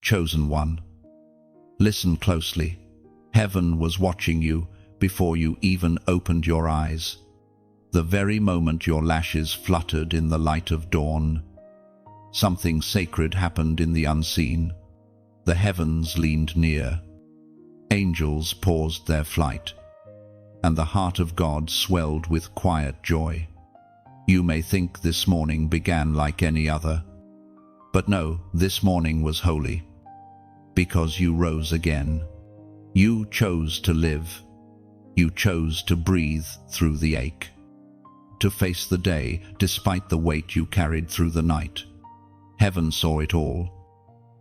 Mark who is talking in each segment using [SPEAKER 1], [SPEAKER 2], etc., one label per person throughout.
[SPEAKER 1] Chosen one. Listen closely. Heaven was watching you before you even opened your eyes. The very moment your lashes fluttered in the light of dawn, something sacred happened in the unseen. The heavens leaned near. Angels paused their flight, and the heart of God swelled with quiet joy. You may think this morning began like any other, but no, this morning was holy, because you rose again. You chose to live. You chose to breathe through the ache, to face the day despite the weight you carried through the night. Heaven saw it all.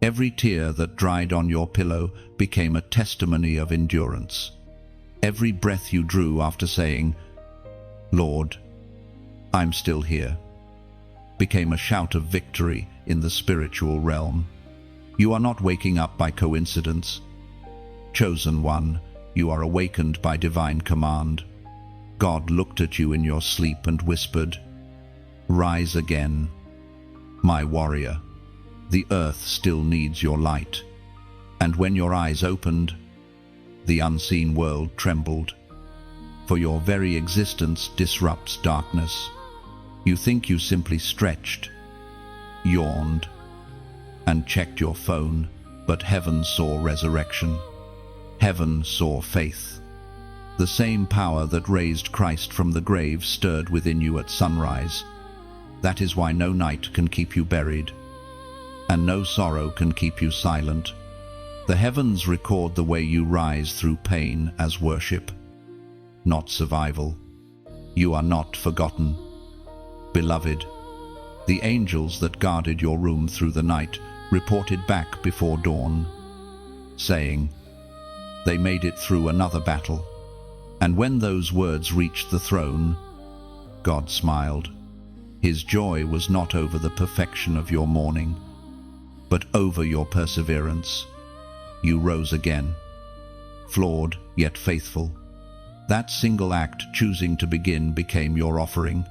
[SPEAKER 1] Every tear that dried on your pillow became a testimony of endurance. Every breath you drew after saying, "Lord, I'm still here," became a shout of victory in the spiritual realm. You are not waking up by coincidence. Chosen one, you are awakened by divine command. God looked at you in your sleep and whispered, "Rise again, my warrior. The earth still needs your light." And when your eyes opened, the unseen world trembled. For your very existence disrupts darkness. You think you simply stretched, yawned, and checked your phone, but heaven saw resurrection. Heaven saw faith. The same power that raised Christ from the grave stirred within you at sunrise. That is why no night can keep you buried, and no sorrow can keep you silent. The heavens record the way you rise through pain as worship, not survival. You are not forgotten. Beloved, the angels that guarded your room through the night reported back before dawn, saying, they made it through another battle. And when those words reached the throne, God smiled. His joy was not over the perfection of your mourning, but over your perseverance. You rose again, flawed yet faithful. That single act, choosing to begin, became your offering.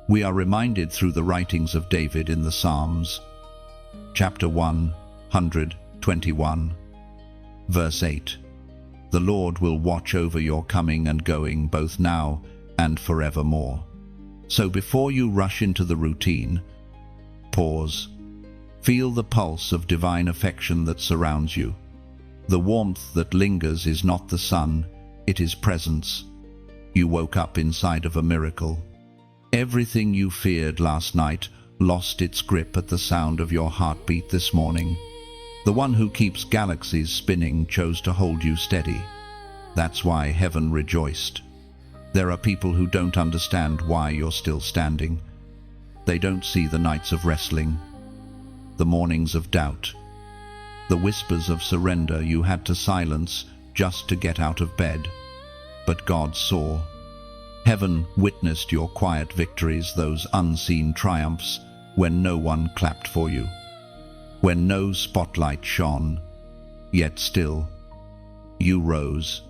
[SPEAKER 1] We are reminded through the writings of David in the Psalms, chapter 121, verse 8. The Lord will watch over your coming and going, both now and forevermore. So before you rush into the routine, pause. Feel the pulse of divine affection that surrounds you. The warmth that lingers is not the sun, it is presence. You woke up inside of a miracle. Everything you feared last night lost its grip at the sound of your heartbeat this morning. The one who keeps galaxies spinning chose to hold you steady. That's why heaven rejoiced. There are people who don't understand why you're still standing. They don't see the nights of wrestling, the mornings of doubt, the whispers of surrender you had to silence just to get out of bed. But God saw. Heaven witnessed your quiet victories, those unseen triumphs when no one clapped for you, when no spotlight shone, yet still you rose.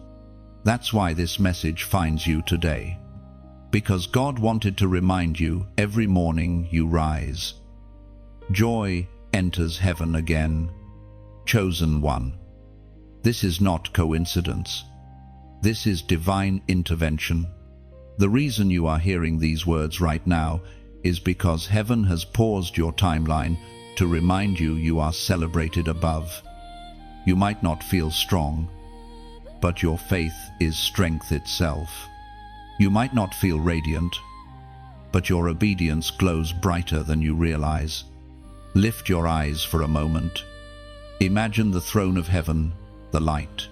[SPEAKER 1] That's why this message finds you today, because God wanted to remind you every morning you rise. Joy enters heaven again. Chosen one. This is not coincidence. This is divine intervention. The reason you are hearing these words right now is because heaven has paused your timeline to remind you you are celebrated above. You might not feel strong, but your faith is strength itself. You might not feel radiant, but your obedience glows brighter than you realize. Lift your eyes for a moment. Imagine the throne of heaven, the light,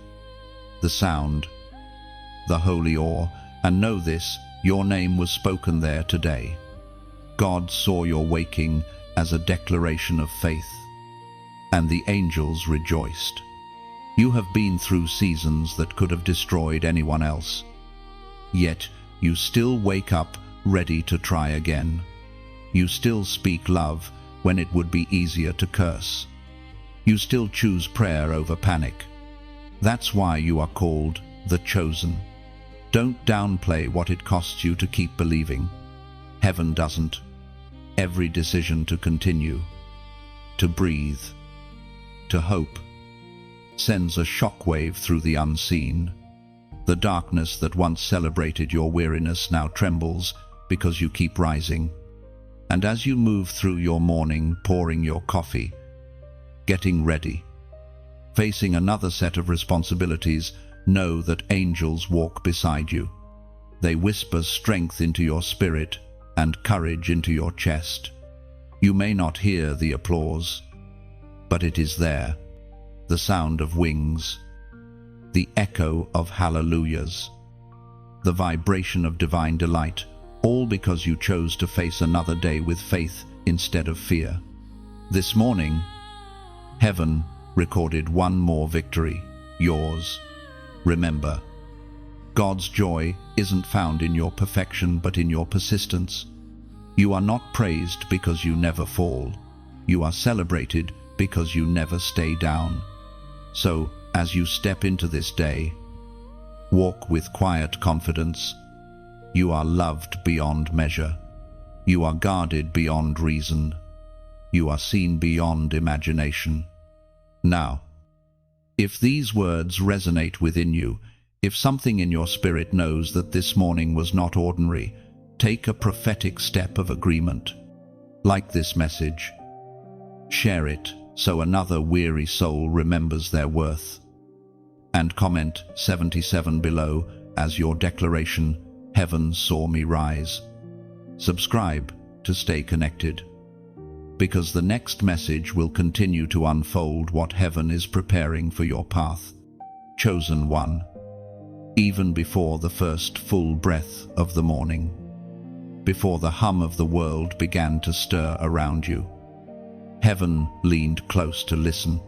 [SPEAKER 1] the sound, the holy awe, and know this, your name was spoken there today. God saw your waking as a declaration of faith, and the angels rejoiced. You have been through seasons that could have destroyed anyone else, yet you still wake up ready to try again. You still speak love when it would be easier to curse. You still choose prayer over panic. That's why you are called the Chosen. Don't downplay what it costs you to keep believing. Heaven doesn't. Every decision to continue, to breathe, to hope, sends a shockwave through the unseen. The darkness that once celebrated your weariness now trembles because you keep rising. And as you move through your morning, pouring your coffee, getting ready, facing another set of responsibilities, know that angels walk beside you. They whisper strength into your spirit and courage into your chest. You may not hear the applause, but it is there, the sound of wings, the echo of hallelujahs, the vibration of divine delight, all because you chose to face another day with faith instead of fear. This morning, heaven recorded one more victory, yours. Remember, God's joy isn't found in your perfection but in your persistence. You are not praised because you never fall. You are celebrated because you never stay down. So, as you step into this day, walk with quiet confidence. You are loved beyond measure. You are guarded beyond reason. You are seen beyond imagination. Now, if these words resonate within you, if something in your spirit knows that this morning was not ordinary, take a prophetic step of agreement. Like this message. Share it so another weary soul remembers their worth. And comment 77 below as your declaration, "Heaven saw me rise." Subscribe to stay connected, because the next message will continue to unfold what heaven is preparing for your path. Chosen one, even before the first full breath of the morning, before the hum of the world began to stir around you, heaven leaned close to listen,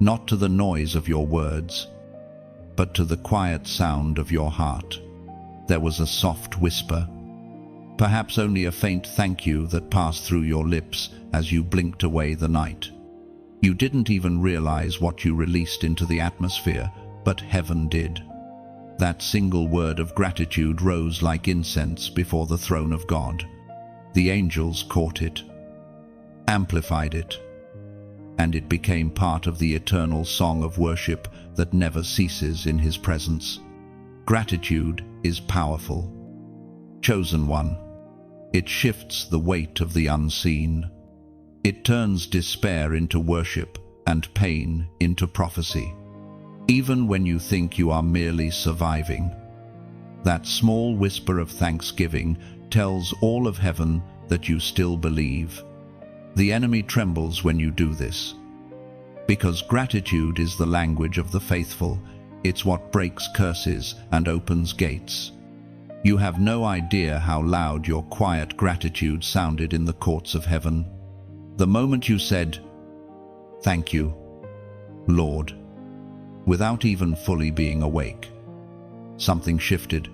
[SPEAKER 1] not to the noise of your words, but to the quiet sound of your heart. There was a soft whisper, perhaps only a faint thank you that passed through your lips as you blinked away the night. You didn't even realize what you released into the atmosphere, but heaven did. That single word of gratitude rose like incense before the throne of God. The angels caught it, amplified it, and it became part of the eternal song of worship that never ceases in His presence. Gratitude is powerful. Chosen one, it shifts the weight of the unseen. It turns despair into worship and pain into prophecy. Even when you think you are merely surviving, that small whisper of thanksgiving tells all of heaven that you still believe. The enemy trembles when you do this, because gratitude is the language of the faithful. It's what breaks curses and opens gates. You have no idea how loud your quiet gratitude sounded in the courts of heaven. The moment you said, "Thank you, Lord," without even fully being awake, something shifted.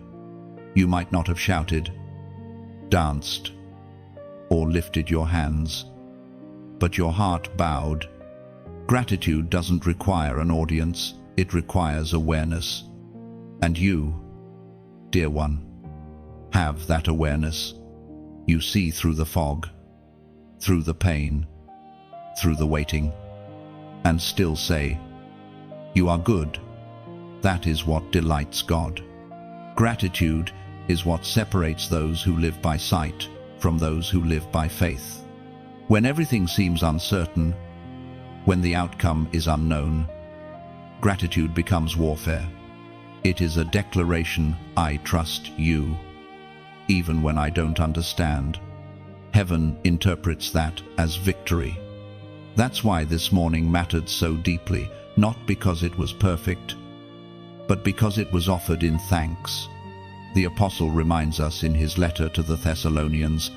[SPEAKER 1] You might not have shouted, danced, or lifted your hands, but your heart bowed. Gratitude doesn't require an audience, it requires awareness. And you, dear one, have that awareness. You see through the fog, through the pain, through the waiting, and still say, "You are good." That is what delights God. Gratitude is what separates those who live by sight from those who live by faith. When everything seems uncertain, when the outcome is unknown, gratitude becomes warfare. It is a declaration, "I trust you, even when I don't understand." Heaven interprets that as victory. That's why this morning mattered so deeply, not because it was perfect, but because it was offered in thanks. The apostle reminds us in his letter to the Thessalonians,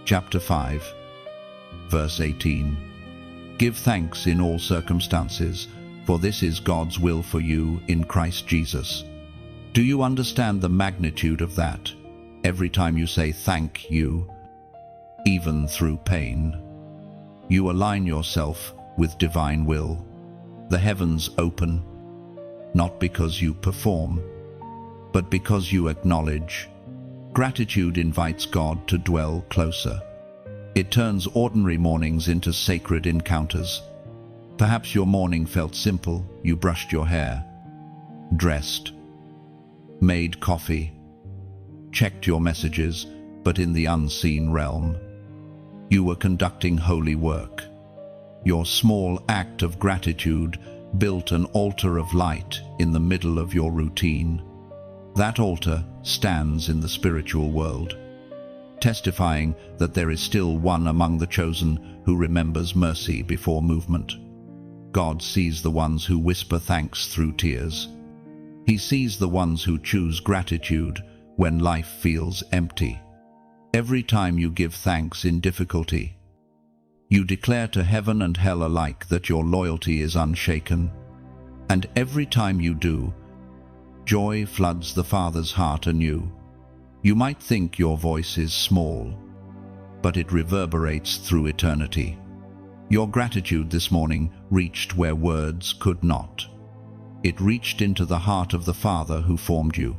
[SPEAKER 1] chapter 5, verse 18, "Give thanks in all circumstances, for this is God's will for you in Christ Jesus." Do you understand the magnitude of that? Every time you say thank you, even through pain, you align yourself with divine will. The heavens open, not because you perform, but because you acknowledge. Gratitude invites God to dwell closer. It turns ordinary mornings into sacred encounters. Perhaps your morning felt simple. You brushed your hair, dressed, made coffee, checked your messages, but in the unseen realm, you were conducting holy work. Your small act of gratitude built an altar of light in the middle of your routine. That altar stands in the spiritual world, testifying that there is still one among the chosen who remembers mercy before movement. God sees the ones who whisper thanks through tears. He sees the ones who choose gratitude when life feels empty. Every time you give thanks in difficulty, you declare to heaven and hell alike that your loyalty is unshaken. And every time you do, joy floods the Father's heart anew. You might think your voice is small, but it reverberates through eternity. Your gratitude this morning reached where words could not. It reached into the heart of the Father who formed you.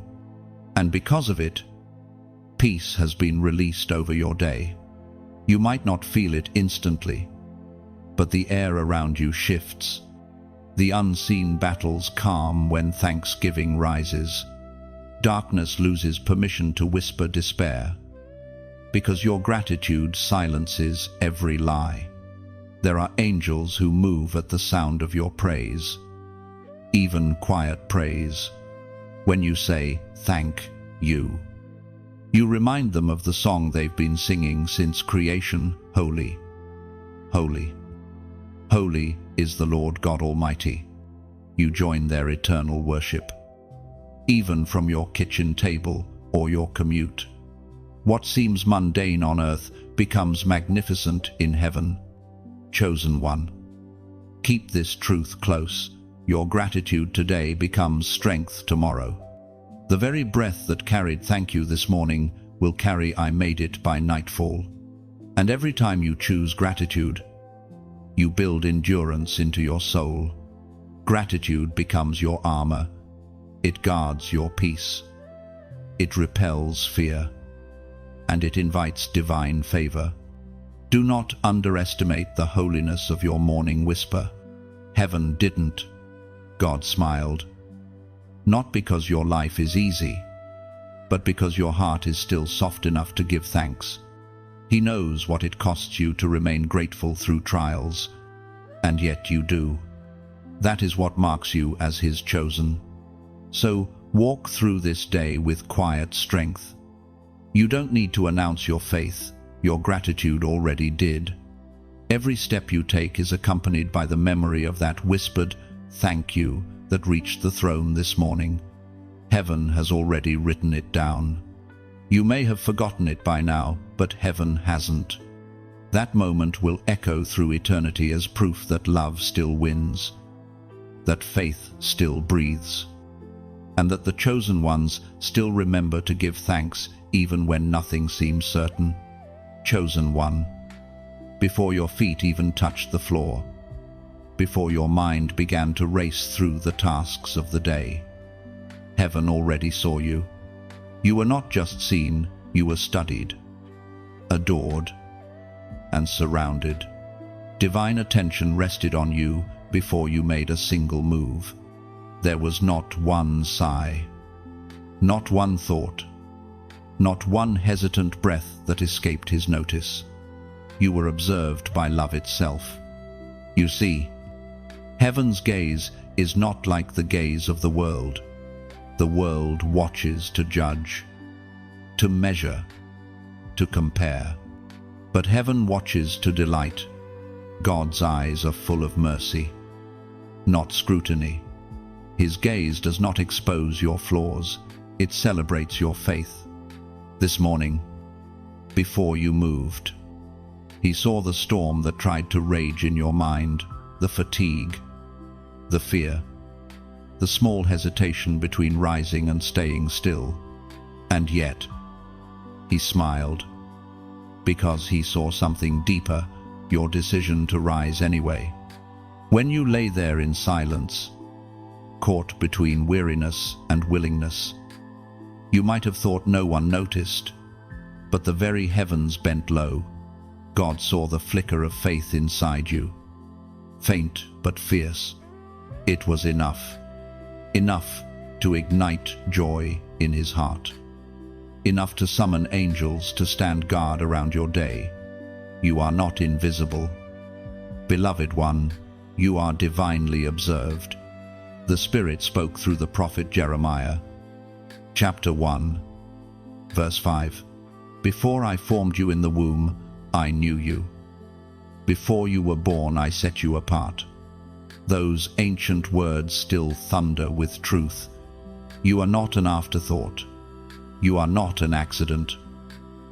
[SPEAKER 1] And because of it, peace has been released over your day. You might not feel it instantly, but the air around you shifts. The unseen battles calm when thanksgiving rises. Darkness loses permission to whisper despair, because your gratitude silences every lie. There are angels who move at the sound of your praise, even quiet praise. When you say, "Thank you," you remind them of the song they've been singing since creation. Holy, holy, holy is the Lord God Almighty. You join their eternal worship, even from your kitchen table or your commute. What seems mundane on earth becomes magnificent in heaven. Chosen one, keep this truth close. Your gratitude today becomes strength tomorrow. The very breath that carried thank you this morning will carry I made it by nightfall. And every time you choose gratitude, you build endurance into your soul. Gratitude becomes your armor. It guards your peace. It repels fear. And it invites divine favor. Do not underestimate the holiness of your morning whisper. Heaven didn't. God smiled. Not because your life is easy, but because your heart is still soft enough to give thanks. He knows what it costs you to remain grateful through trials, and yet you do. That is what marks you as His chosen. So walk through this day with quiet strength. You don't need to announce your faith. Your gratitude already did. Every step you take is accompanied by the memory of that whispered thank you that reached the throne this morning. Heaven has already written it down. You may have forgotten it by now, but heaven hasn't. That moment will echo through eternity as proof that love still wins, that faith still breathes, and that the chosen ones still remember to give thanks even when nothing seems certain. Chosen one, before your feet even touched the floor, before your mind began to race through the tasks of the day, heaven already saw you. You were not just seen, you were studied, adored, and surrounded. Divine attention rested on you before you made a single move. There was not one sigh, not one thought, not one hesitant breath that escaped His notice. You were observed by love itself. You see, heaven's gaze is not like the gaze of the world. The world watches to judge, to measure, to compare. But heaven watches to delight. God's eyes are full of mercy, not scrutiny. His gaze does not expose your flaws. It celebrates your faith. This morning, before you moved, He saw the storm that tried to rage in your mind, the fatigue, the fear, the small hesitation between rising and staying still. And yet, He smiled, because He saw something deeper, your decision to rise anyway. When you lay there in silence, caught between weariness and willingness, you might have thought no one noticed, but the very heavens bent low. God saw the flicker of faith inside you. faint but fierce. It was enough. Enough to ignite joy in his heart. Enough to summon angels to stand guard around your day. You are not invisible. Beloved one, you are divinely observed. The Spirit spoke through the prophet Jeremiah. Chapter 1, verse 5. Before I formed you in the womb, I knew you. Before you were born, I set you apart. Those ancient words still thunder with truth. You are not an afterthought. You are not an accident.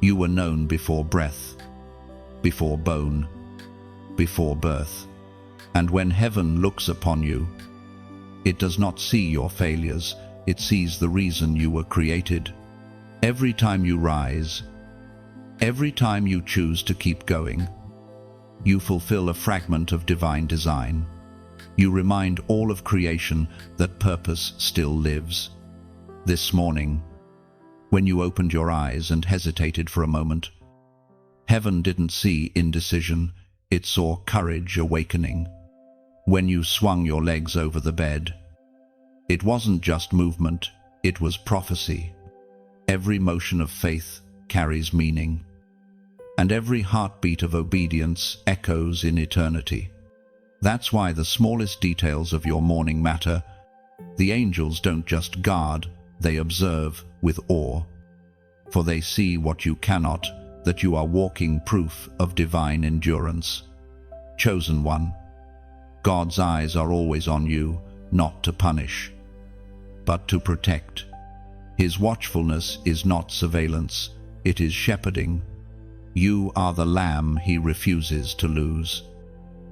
[SPEAKER 1] You were known before breath, before bone, before birth. And when heaven looks upon you, it does not see your failures, it sees the reason you were created. Every time you rise, every time you choose to keep going, you fulfill a fragment of divine design. You remind all of creation that purpose still lives. This morning, when you opened your eyes and hesitated for a moment, heaven didn't see indecision, it saw courage awakening. When you swung your legs over the bed, it wasn't just movement, it was prophecy. Every motion of faith carries meaning, and every heartbeat of obedience echoes in eternity. That's why the smallest details of your morning matter. The angels don't just guard, they observe with awe. For they see what you cannot, that you are walking proof of divine endurance. Chosen one, God's eyes are always on you, not to punish, but to protect. His watchfulness is not surveillance, it is shepherding. You are the lamb he refuses to lose.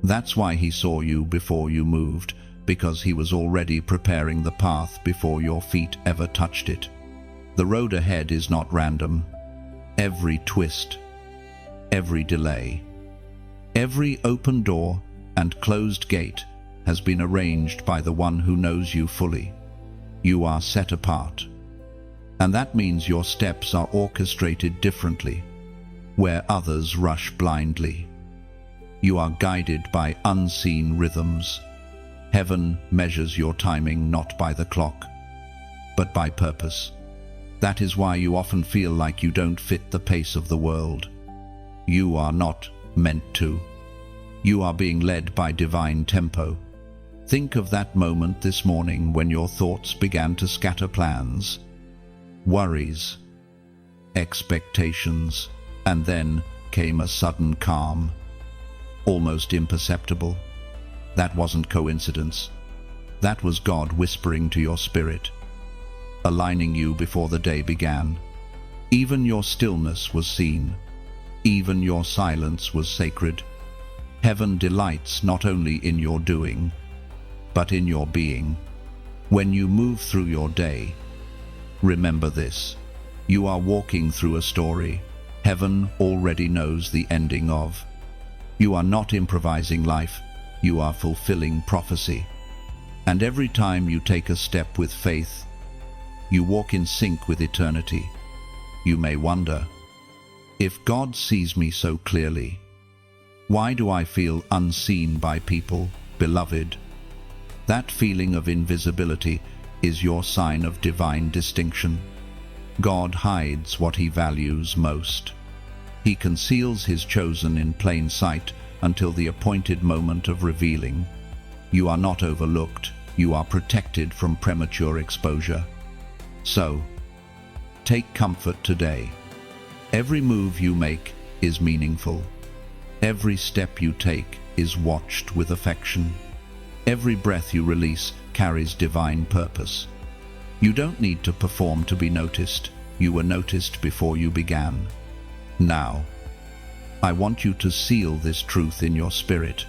[SPEAKER 1] That's why he saw you before you moved, because he was already preparing the path before your feet ever touched it. The road ahead is not random. Every twist, every delay, every open door and closed gate has been arranged by the one who knows you fully. You are set apart. And that means your steps are orchestrated differently, where others rush blindly. You are guided by unseen rhythms. Heaven measures your timing not by the clock, but by purpose. That is why you often feel like you don't fit the pace of the world. You are not meant to. You are being led by divine tempo. Think of that moment this morning when your thoughts began to scatter plans, worries, expectations, and then came a sudden calm, almost imperceptible. That wasn't coincidence. That was God whispering to your spirit, aligning you before the day began. Even your stillness was seen. Even your silence was sacred. Heaven delights not only in your doing, but in your being. When you move through your day, remember this: you are walking through a story heaven already knows the ending of. You are not improvising life, you are fulfilling prophecy. And every time you take a step with faith, you walk in sync with eternity. You may wonder, if God sees me so clearly, why do I feel unseen by people? Beloved, that feeling of invisibility is your sign of divine distinction. God hides what he values most. He conceals his chosen in plain sight until the appointed moment of revealing. You are not overlooked, you are protected from premature exposure. So, take comfort today. Every move you make is meaningful. Every step you take is watched with affection. Every breath you release carries divine purpose. You don't need to perform to be noticed. You were noticed before you began. Now, I want you to seal this truth in your spirit.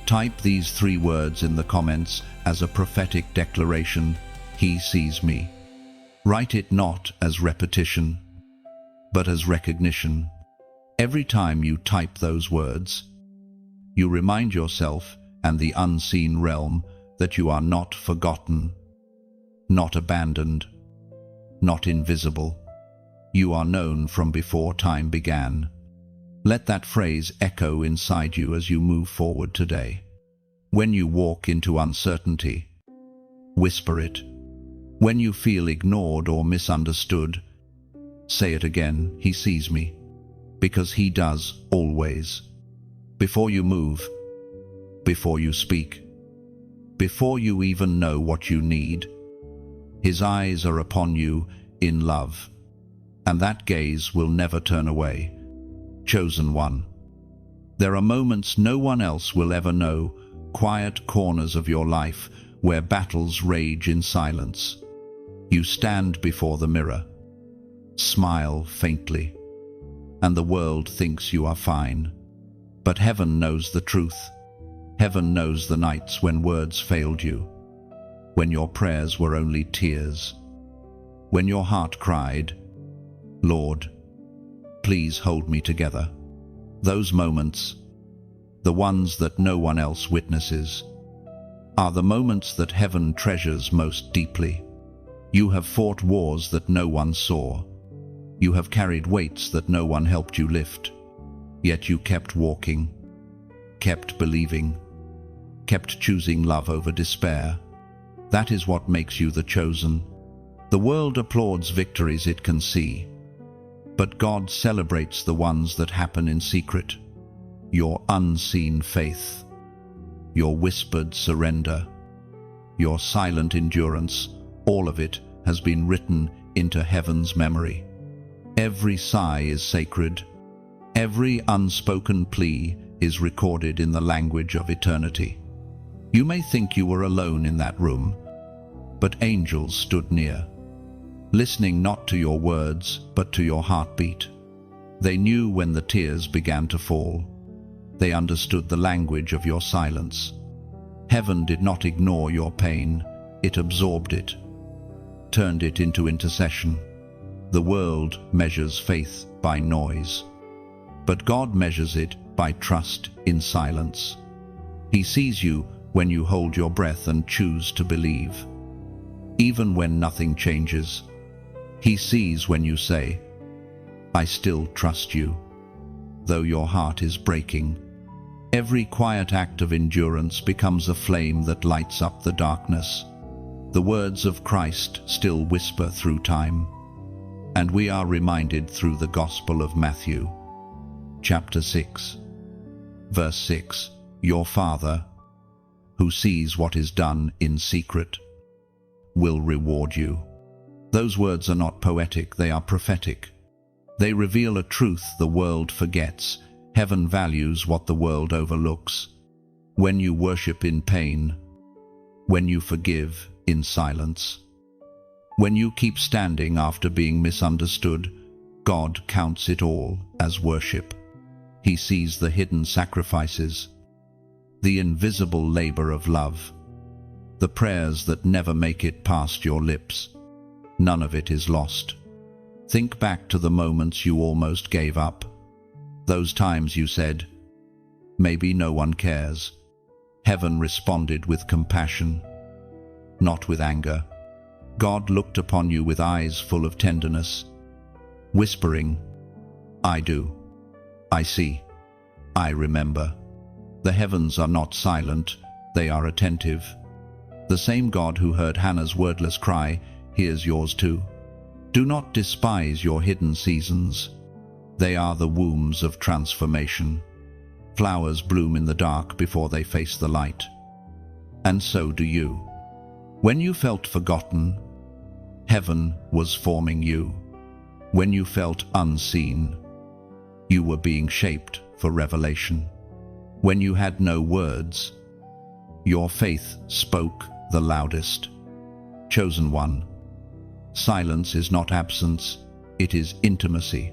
[SPEAKER 1] Type these 3 words in the comments as a prophetic declaration: He sees me. Write it not as repetition, but as recognition. Every time you type those words, you remind yourself and the unseen realm that you are not forgotten, not abandoned, not invisible. You are known from before time began. Let that phrase echo inside you as you move forward today. When you walk into uncertainty, whisper it. When you feel ignored or misunderstood, say it again. He sees me, because he does always. Before you move, before you speak, before you even know what you need, his eyes are upon you in love, and that gaze will never turn away. Chosen one. There are moments no one else will ever know, quiet corners of your life where battles rage in silence. You stand before the mirror, smile faintly, and the world thinks you are fine. But heaven knows the truth. Heaven knows the nights when words failed you, when your prayers were only tears, when your heart cried, "Lord, please hold me together." Those moments, the ones that no one else witnesses, are the moments that heaven treasures most deeply. You have fought wars that no one saw. You have carried weights that no one helped you lift. Yet you kept walking, kept believing, kept choosing love over despair. That is what makes you the chosen. The world applauds victories it can see, but God celebrates the ones that happen in secret. Your unseen faith, your whispered surrender, your silent endurance, all of it has been written into heaven's memory. Every sigh is sacred. Every unspoken plea is recorded in the language of eternity. You may think you were alone in that room, but angels stood near, listening not to your words, but to your heartbeat. They knew when the tears began to fall. They understood the language of your silence. Heaven did not ignore your pain. It absorbed it, turned it into intercession. The world measures faith by noise, but God measures it by trust in silence. He sees you when you hold your breath and choose to believe. Even when nothing changes, He sees when you say, "I still trust you," though your heart is breaking. Every quiet act of endurance becomes a flame that lights up the darkness. The words of Christ still whisper through time, and we are reminded through the Gospel of Matthew, chapter 6, verse 6, "Your Father, who sees what is done in secret, will reward you." Those words are not poetic, they are prophetic. They reveal a truth the world forgets. Heaven values what the world overlooks. When you worship in pain, when you forgive in silence, when you keep standing after being misunderstood, God counts it all as worship. He sees the hidden sacrifices, the invisible labor of love, the prayers that never make it past your lips. None of it is lost. Think back to the moments you almost gave up. Those times you said, "Maybe no one cares." Heaven responded with compassion, not with anger. God looked upon you with eyes full of tenderness, whispering, "I do. I see. I remember." The heavens are not silent, they are attentive. The same God who heard Hannah's wordless cry hears yours too. Do not despise your hidden seasons. They are the wombs of transformation. Flowers bloom in the dark before they face the light. And so do you. When you felt forgotten, heaven was forming you. When you felt unseen, you were being shaped for revelation. When you had no words, your faith spoke the loudest. Chosen one. Silence is not absence, it is intimacy.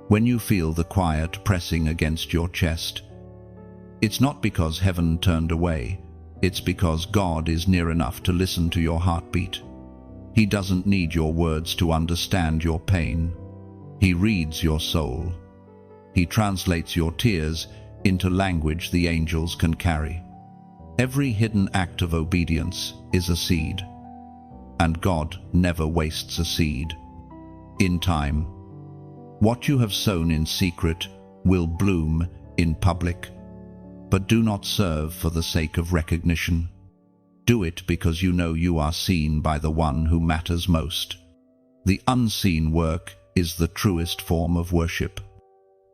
[SPEAKER 1] When you feel the quiet pressing against your chest, it's not because heaven turned away, it's because God is near enough to listen to your heartbeat. He doesn't need your words to understand your pain. He reads your soul. He translates your tears into language the angels can carry. Every hidden act of obedience is a seed, and God never wastes a seed. In time, what you have sown in secret will bloom in public. But do not serve for the sake of recognition. Do it because you know you are seen by the one who matters most. The unseen work is the truest form of worship.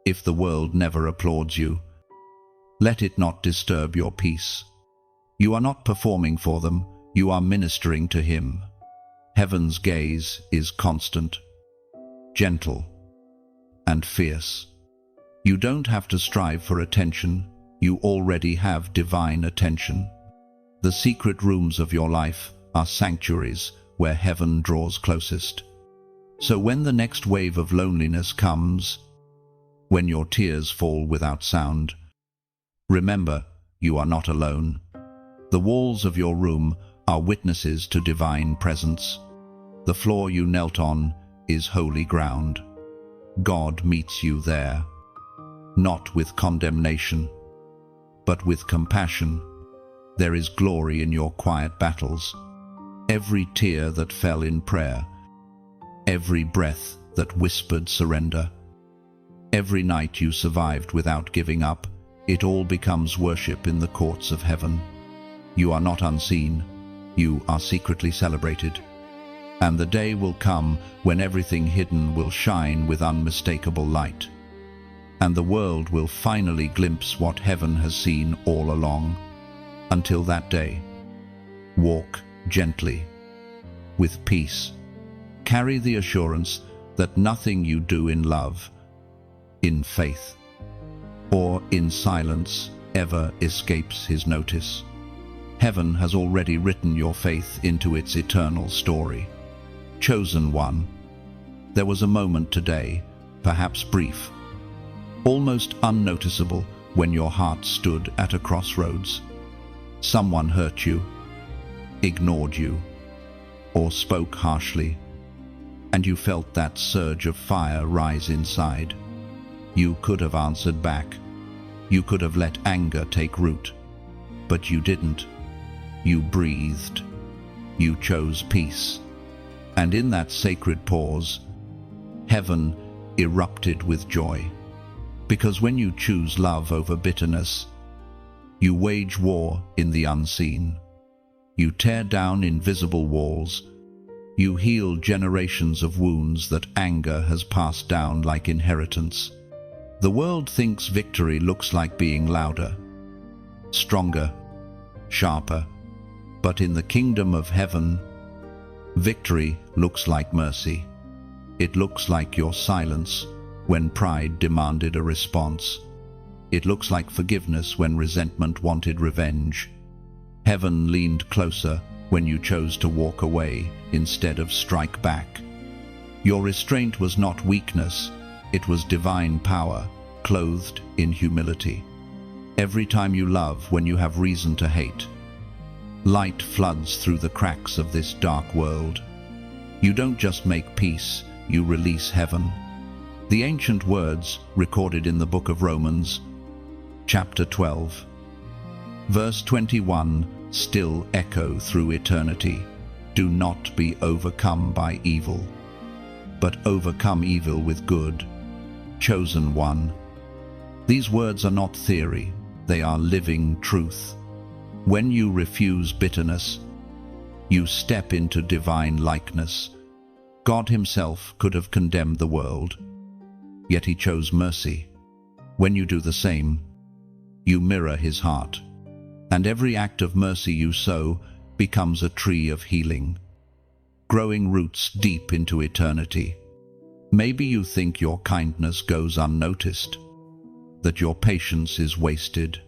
[SPEAKER 1] If the world never applauds you, let it not disturb your peace. You are not performing for them, you are ministering to Him. Heaven's gaze is constant, gentle, and fierce. You don't have to strive for attention, you already have divine attention. The secret rooms of your life are sanctuaries where heaven draws closest. So when the next wave of loneliness comes, when your tears fall without sound, remember you are not alone. The walls of your room are witnesses to divine presence. The floor you knelt on is holy ground. God meets you there, not with condemnation, but with compassion. There is glory in your quiet battles. Every tear that fell in prayer, every breath that whispered surrender, every night you survived without giving up, it all becomes worship in the courts of heaven. You are not unseen, you are secretly celebrated. And the day will come when everything hidden will shine with unmistakable light. And the world will finally glimpse what heaven has seen all along. Until that day, walk gently, with peace. Carry the assurance that nothing you do in love, in faith, or in silence ever escapes His notice. Heaven has already written your faith into its eternal story. Chosen one, there was a moment today, perhaps brief, almost unnoticeable, when your heart stood at a crossroads. Someone hurt you, ignored you, or spoke harshly, and you felt that surge of fire rise inside. You could have answered back. You could have let anger take root. But you didn't. You breathed. You chose peace. And in that sacred pause, heaven erupted with joy. Because when you choose love over bitterness, you wage war in the unseen. You tear down invisible walls. You heal generations of wounds that anger has passed down like inheritance. The world thinks victory looks like being louder, stronger, sharper. But in the kingdom of heaven, victory looks like mercy. It looks like your silence when pride demanded a response. It looks like forgiveness when resentment wanted revenge. Heaven leaned closer when you chose to walk away instead of strike back. Your restraint was not weakness, it was divine power, clothed in humility. Every time you love when you have reason to hate, light floods through the cracks of this dark world. You don't just make peace, you release heaven. The ancient words recorded in the book of Romans, chapter 12, verse 21, still echo through eternity. Do not be overcome by evil, but overcome evil with good. Chosen one. These words are not theory, they are living truth. When you refuse bitterness, you step into divine likeness. God Himself could have condemned the world, yet He chose mercy. When you do the same, you mirror His heart, and every act of mercy you sow becomes a tree of healing, growing roots deep into eternity. Maybe you think your kindness goes unnoticed, that your patience is wasted,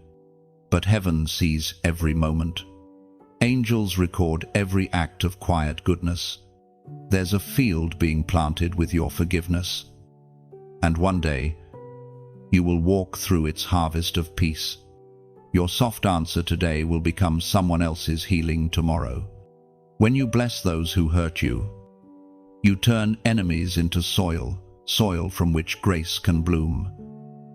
[SPEAKER 1] but heaven sees every moment. Angels record every act of quiet goodness. There's a field being planted with your forgiveness, and one day you will walk through its harvest of peace. Your soft answer today will become someone else's healing tomorrow. When you bless those who hurt you, you turn enemies into soil, soil from which grace can bloom.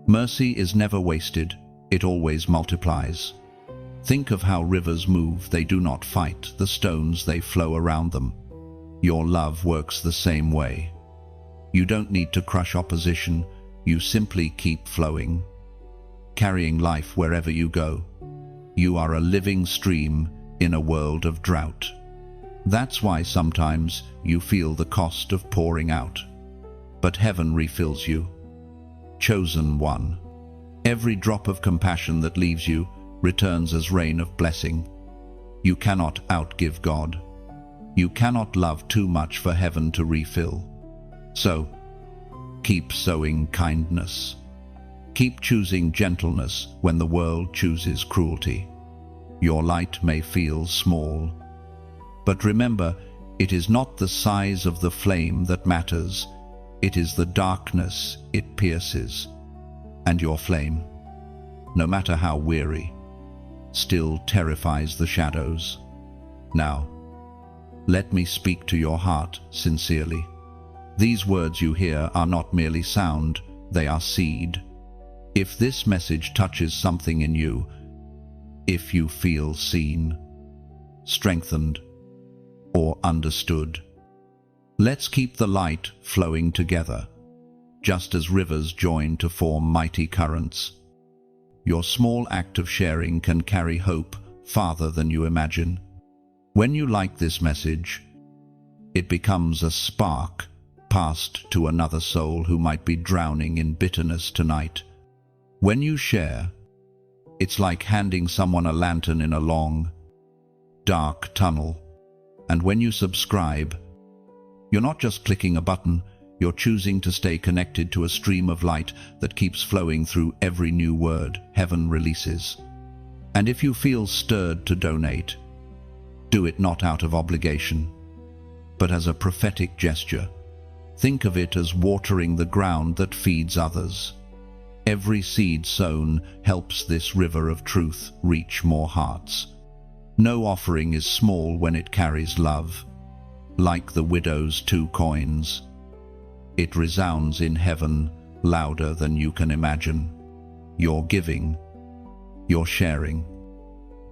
[SPEAKER 1] Mercy is never wasted, it always multiplies. Think of how rivers move, they do not fight the stones, they flow around them. Your love works the same way. You don't need to crush opposition, you simply keep flowing. carrying life wherever you go. You are a living stream in a world of drought. That's why sometimes you feel the cost of pouring out. But heaven refills you. Chosen one. Every drop of compassion that leaves you returns as rain of blessing. You cannot outgive God. You cannot love too much for heaven to refill. So, keep sowing kindness. Keep choosing gentleness when the world chooses cruelty. Your light may feel small, but remember, it is not the size of the flame that matters. It is the darkness it pierces. And your flame, no matter how weary, still terrifies the shadows. Now, let me speak to your heart sincerely. These words you hear are not merely sound, they are seed. If this message touches something in you, if you feel seen, strengthened, or understood, let's keep the light flowing together, just as rivers join to form mighty currents. Your small act of sharing can carry hope farther than you imagine. When you like this message, it becomes a spark passed to another soul who might be drowning in bitterness tonight. When you share, it's like handing someone a lantern in a long, dark tunnel. And when you subscribe, you're not just clicking a button, you're choosing to stay connected to a stream of light that keeps flowing through every new word heaven releases. And if you feel stirred to donate, do it not out of obligation, but as a prophetic gesture. Think of it as watering the ground that feeds others. Every seed sown helps this river of truth reach more hearts. No offering is small when it carries love. Like the widow's 2 coins, it resounds in heaven louder than you can imagine. Your giving, your sharing,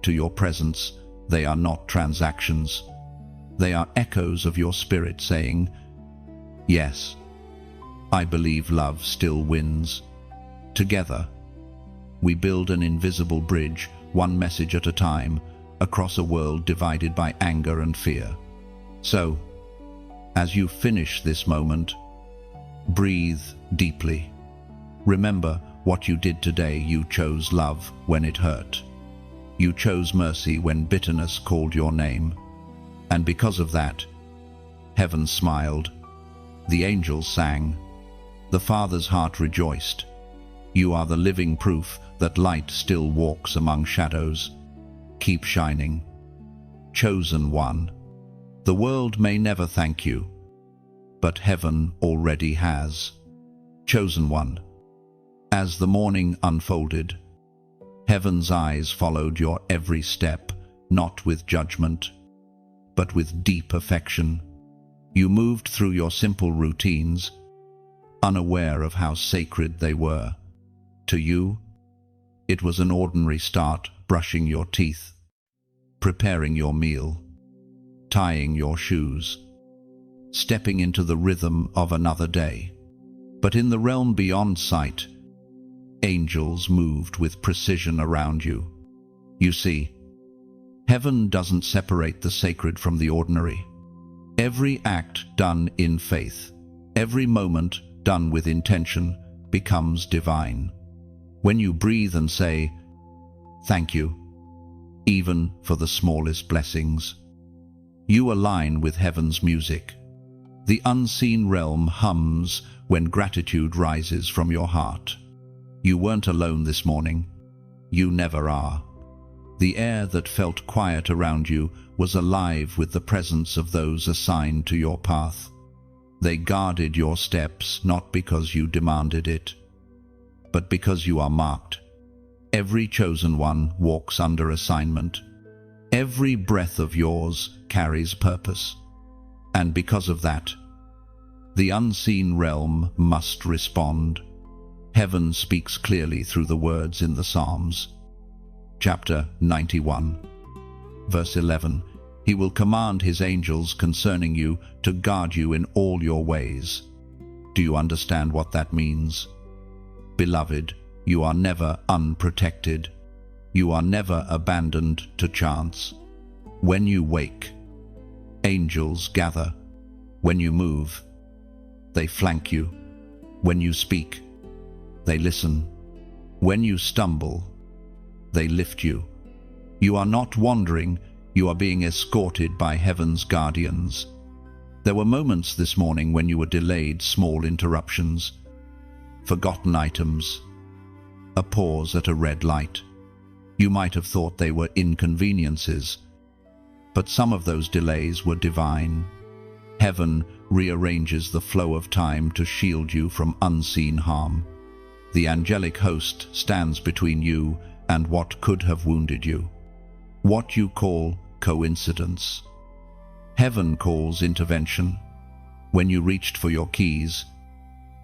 [SPEAKER 1] to your presence, they are not transactions. They are echoes of your spirit saying, "Yes, I believe love still wins." Together, we build an invisible bridge, one message at a time, across a world divided by anger and fear. So, as you finish this moment, breathe deeply. Remember what you did today. You chose love when it hurt. You chose mercy when bitterness called your name. And because of that, heaven smiled, the angels sang, the Father's heart rejoiced. You are the living proof that light still walks among shadows. Keep shining. Chosen one. The world may never thank you, but heaven already has. Chosen one. As the morning unfolded, heaven's eyes followed your every step, not with judgment, but with deep affection. You moved through your simple routines, unaware of how sacred they were. To you, it was an ordinary start, brushing your teeth, preparing your meal, tying your shoes, stepping into the rhythm of another day. But in the realm beyond sight, angels moved with precision around you. You see, heaven doesn't separate the sacred from the ordinary. Every act done in faith, every moment done with intention, becomes divine. When you breathe and say, "Thank you," even for the smallest blessings, you align with heaven's music. The unseen realm hums when gratitude rises from your heart. You weren't alone this morning. You never are. The air that felt quiet around you was alive with the presence of those assigned to your path. They guarded your steps not because you demanded it, but because you are marked. Every chosen one walks under assignment. Every breath of yours carries purpose. And because of that, the unseen realm must respond. Heaven speaks clearly through the words in the Psalms. Chapter 91, verse 11. He will command his angels concerning you to guard you in all your ways. Do you understand what that means? Beloved, You are never unprotected. You are never abandoned to chance. When you wake, angels gather. When you move, they flank you. When you speak, they listen. When you stumble, they lift you. You are not wandering, you are being escorted by heaven's guardians. There were moments this morning when you were delayed, small interruptions, forgotten items, a pause at a red light. You might have thought they were inconveniences, but some of those delays were divine. Heaven rearranges the flow of time to shield you from unseen harm. The angelic host stands between you and what could have wounded you. What you call coincidence, heaven calls intervention. When you reached for your keys,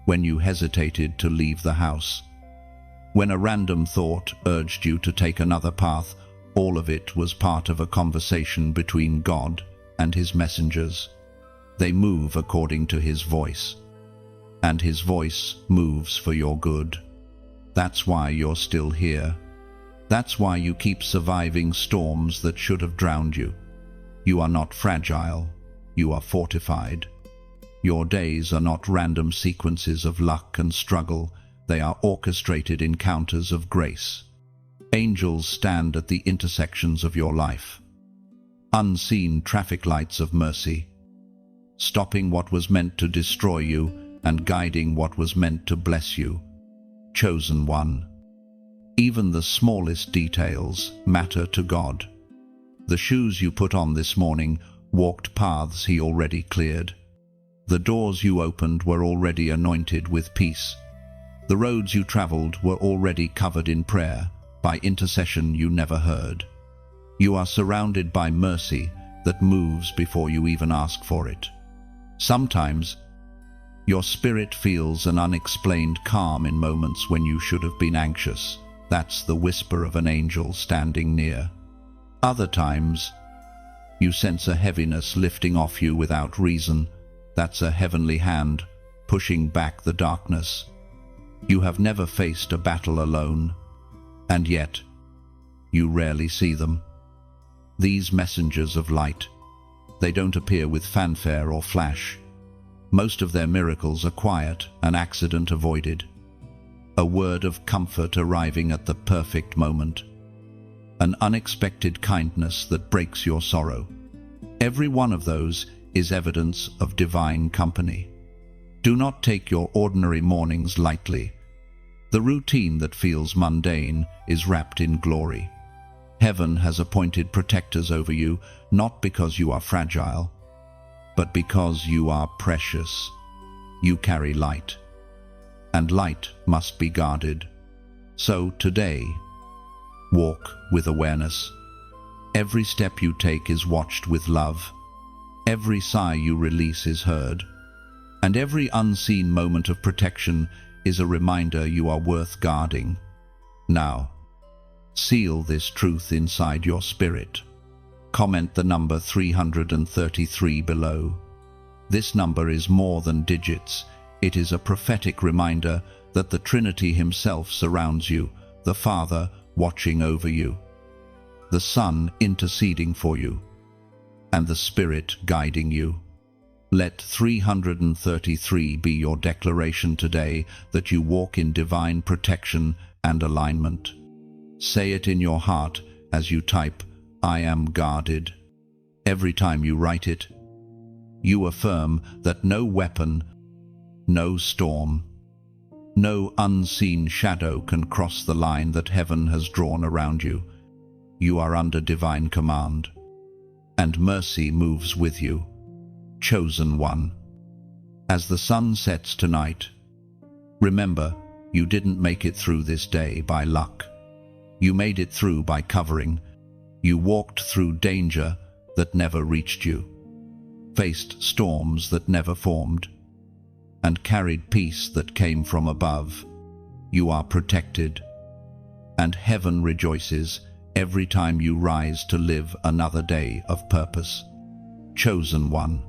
[SPEAKER 1] when you hesitated to leave the house, when a random thought urged you to take another path, all of it was part of a conversation between God and his messengers. They move according to his voice, and his voice moves for your good. That's why you're still here. That's why you keep surviving storms that should have drowned you. You are not fragile, you are fortified. Your days are not random sequences of luck and struggle, they are orchestrated encounters of grace. Angels stand at the intersections of your life. Unseen traffic lights of mercy, stopping what was meant to destroy you and guiding what was meant to bless you. Chosen one. Even the smallest details matter to God. The shoes you put on this morning walked paths he already cleared. The doors you opened were already anointed with peace. The roads you traveled were already covered in prayer, by intercession you never heard. You are surrounded by mercy that moves before you even ask for it. Sometimes, your spirit feels an unexplained calm in moments when you should have been anxious. That's the whisper of an angel standing near. Other times, you sense a heaviness lifting off you without reason. That's a heavenly hand pushing back the darkness. You have never faced a battle alone, and yet, you rarely see them. These messengers of light, they don't appear with fanfare or flash. Most of their miracles are quiet, an accident avoided. A word of comfort arriving at the perfect moment. An unexpected kindness that breaks your sorrow. Every one of those is evidence of divine company. Do not take your ordinary mornings lightly. The routine that feels mundane is wrapped in glory. Heaven has appointed protectors over you, not because you are fragile, but because you are precious. You carry light, and light must be guarded. So today, walk with awareness. Every step you take is watched with love. Every sigh you release is heard. And every unseen moment of protection is a reminder you are worth guarding. Now, seal this truth inside your spirit. Comment the number 333 below. This number is more than digits. It is a prophetic reminder that the Trinity himself surrounds you, the Father watching over you, the Son interceding for you, and the Spirit guiding you. Let 333 be your declaration today that you walk in divine protection and alignment. Say it in your heart as you type, "I am guarded." Every time you write it, you affirm that no weapon, no storm, no unseen shadow can cross the line that heaven has drawn around you. You are under divine command, and mercy moves with you. Chosen one. As the sun sets tonight, remember, you didn't make it through this day by luck. You made it through by covering. You walked through danger that never reached you, faced storms that never formed, and carried peace that came from above. You are protected, and heaven rejoices every time you rise to live another day of purpose. Chosen one.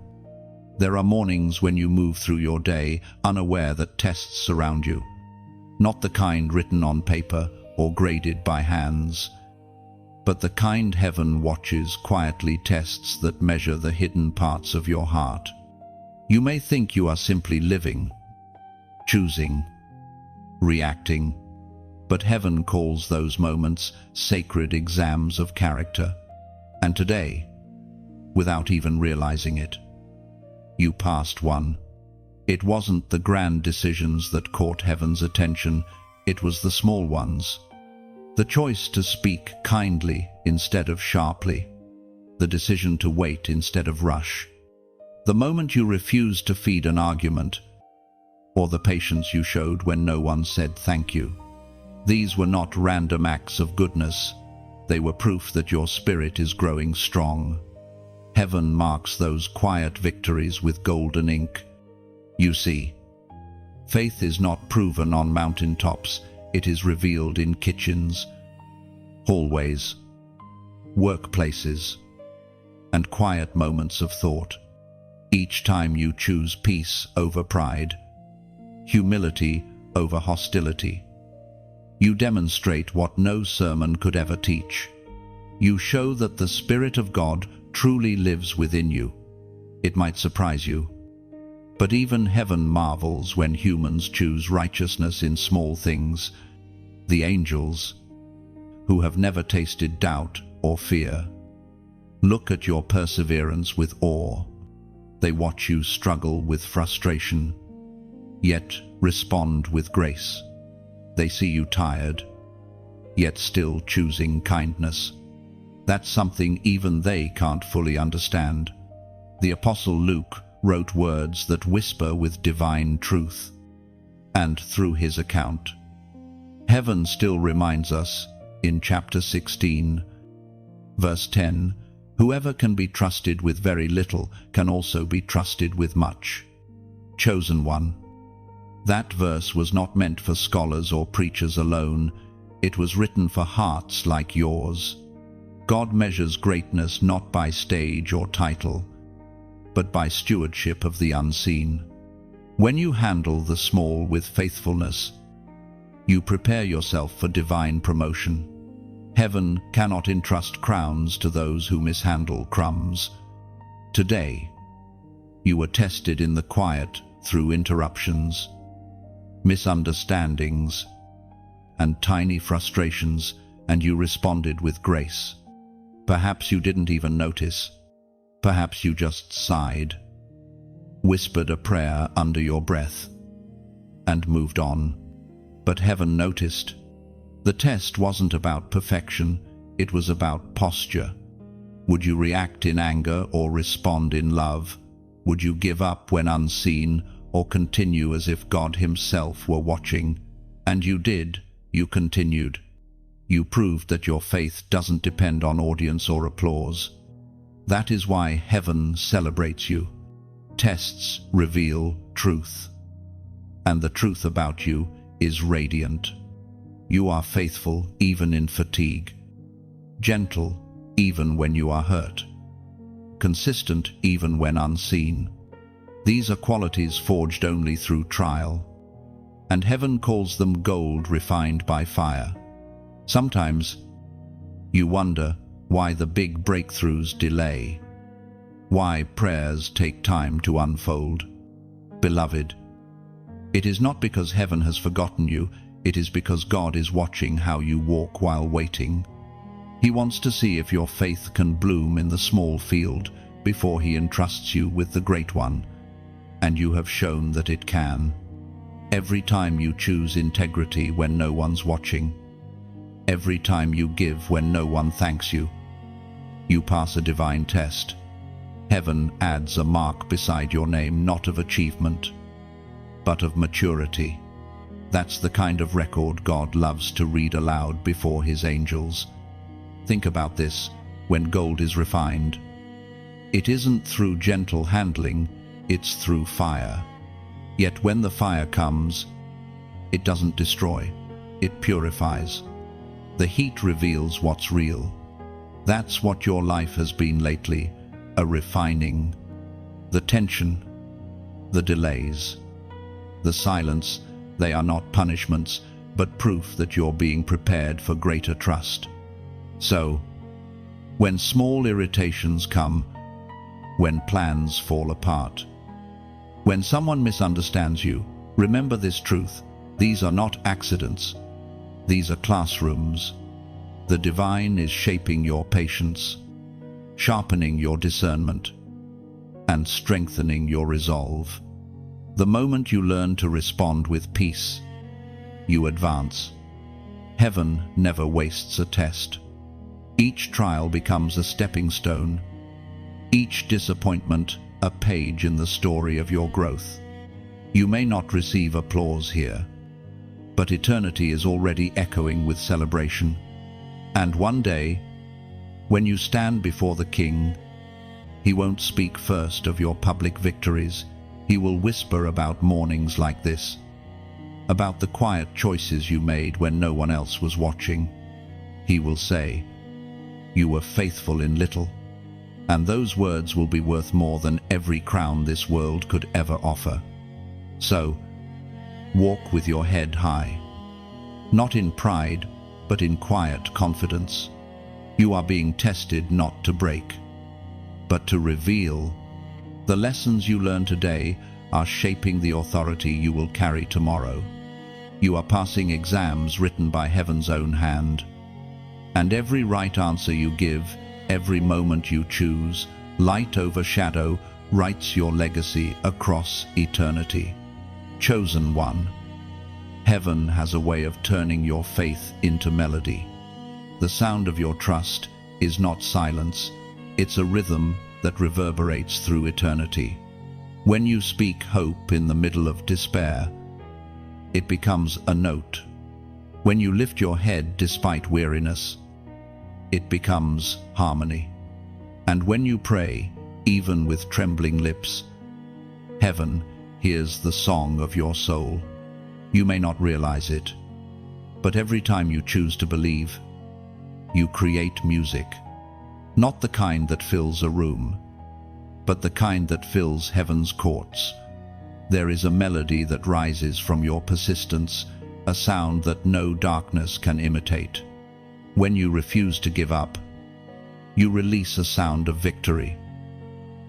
[SPEAKER 1] There are mornings when you move through your day unaware that tests surround you. not the kind written on paper or graded by hands, but the kind heaven watches, quietly tests that measure the hidden parts of your heart. You may think you are simply living, choosing, reacting, but heaven calls those moments sacred exams of character. And today, without even realizing it, you passed one. It wasn't the grand decisions that caught heaven's attention, it was the small ones. The choice to speak kindly instead of sharply, the decision to wait instead of rush, the moment you refused to feed an argument, or the patience you showed when no one said thank you. These were not random acts of goodness, they were proof that your spirit is growing strong. Heaven marks those quiet victories with golden ink. You see, faith is not proven on mountaintops, it is revealed in kitchens, hallways, workplaces, and quiet moments of thought. Each time you choose peace over pride, humility over hostility, you demonstrate what no sermon could ever teach. You show that the Spirit of God truly lives within you. It might surprise you, but even heaven marvels when humans choose righteousness in small things. The angels, who have never tasted doubt or fear, look at your perseverance with awe. They watch you struggle with frustration, yet respond with grace. They see you tired, yet still choosing kindness. That's something even they can't fully understand. The Apostle Luke wrote words that whisper with divine truth. And through his account, heaven still reminds us, in chapter 16, verse 10, whoever can be trusted with very little can also be trusted with much. Chosen one. That verse was not meant for scholars or preachers alone. It was written for hearts like yours. God measures greatness not by stage or title, but by stewardship of the unseen. When you handle the small with faithfulness, you prepare yourself for divine promotion. Heaven cannot entrust crowns to those who mishandle crumbs. Today, you were tested in the quiet through interruptions, misunderstandings, and tiny frustrations, and you responded with grace. Perhaps you didn't even notice. Perhaps you just sighed, whispered a prayer under your breath, and moved on. But heaven noticed. The test wasn't about perfection, it was about posture. Would you react in anger or respond in love? Would you give up when unseen or continue as if God himself were watching? And you did. You continued. You proved that your faith doesn't depend on audience or applause. That is why heaven celebrates you. Tests reveal truth, and the truth about you is radiant. You are faithful even in fatigue, gentle even when you are hurt, consistent even when unseen. These are qualities forged only through trial, and heaven calls them gold refined by fire. Sometimes you wonder why the big breakthroughs delay, why prayers take time to unfold. Beloved, it is not because heaven has forgotten you, it is because God is watching how you walk while waiting. He wants to see if your faith can bloom in the small field before he entrusts you with the great one, and you have shown that it can. Every time you choose integrity when no one's watching, every time you give when no one thanks you, you pass a divine test. Heaven adds a mark beside your name, not of achievement, but of maturity. That's the kind of record God loves to read aloud before his angels. Think about this: when gold is refined, it isn't through gentle handling, it's through fire. Yet when the fire comes, it doesn't destroy, it purifies. The heat reveals what's real. That's what your life has been lately, a refining. The tension, the delays, the silence, they are not punishments, but proof that you're being prepared for greater trust. So, when small irritations come, when plans fall apart, when someone misunderstands you, remember this truth: these are not accidents. These are classrooms. The divine is shaping your patience, sharpening your discernment, and strengthening your resolve. The moment you learn to respond with peace, you advance. Heaven never wastes a test. Each trial becomes a stepping stone, each disappointment a page in the story of your growth. You may not receive applause here, but eternity is already echoing with celebration. And one day, when you stand before the King, he won't speak first of your public victories. He will whisper about mornings like this, about the quiet choices you made when no one else was watching. He will say, "You were faithful in little," and those words will be worth more than every crown this world could ever offer. So, walk with your head high, not in pride, but in quiet confidence. You are being tested not to break, but to reveal. The lessons you learn today are shaping the authority you will carry tomorrow. You are passing exams written by heaven's own hand. And every right answer you give, every moment you choose, light over shadow, writes your legacy across eternity. Chosen one, heaven has a way of turning your faith into melody. The sound of your trust is not silence, it's a rhythm that reverberates through eternity. When you speak hope in the middle of despair, it becomes a note. When you lift your head despite weariness, it becomes harmony. And when you pray, even with trembling lips, heaven hears the song of your soul. You may not realize it, but every time you choose to believe, you create music. Not the kind that fills a room, but the kind that fills heaven's courts. There is a melody that rises from your persistence, a sound that no darkness can imitate. When you refuse to give up, you release a sound of victory,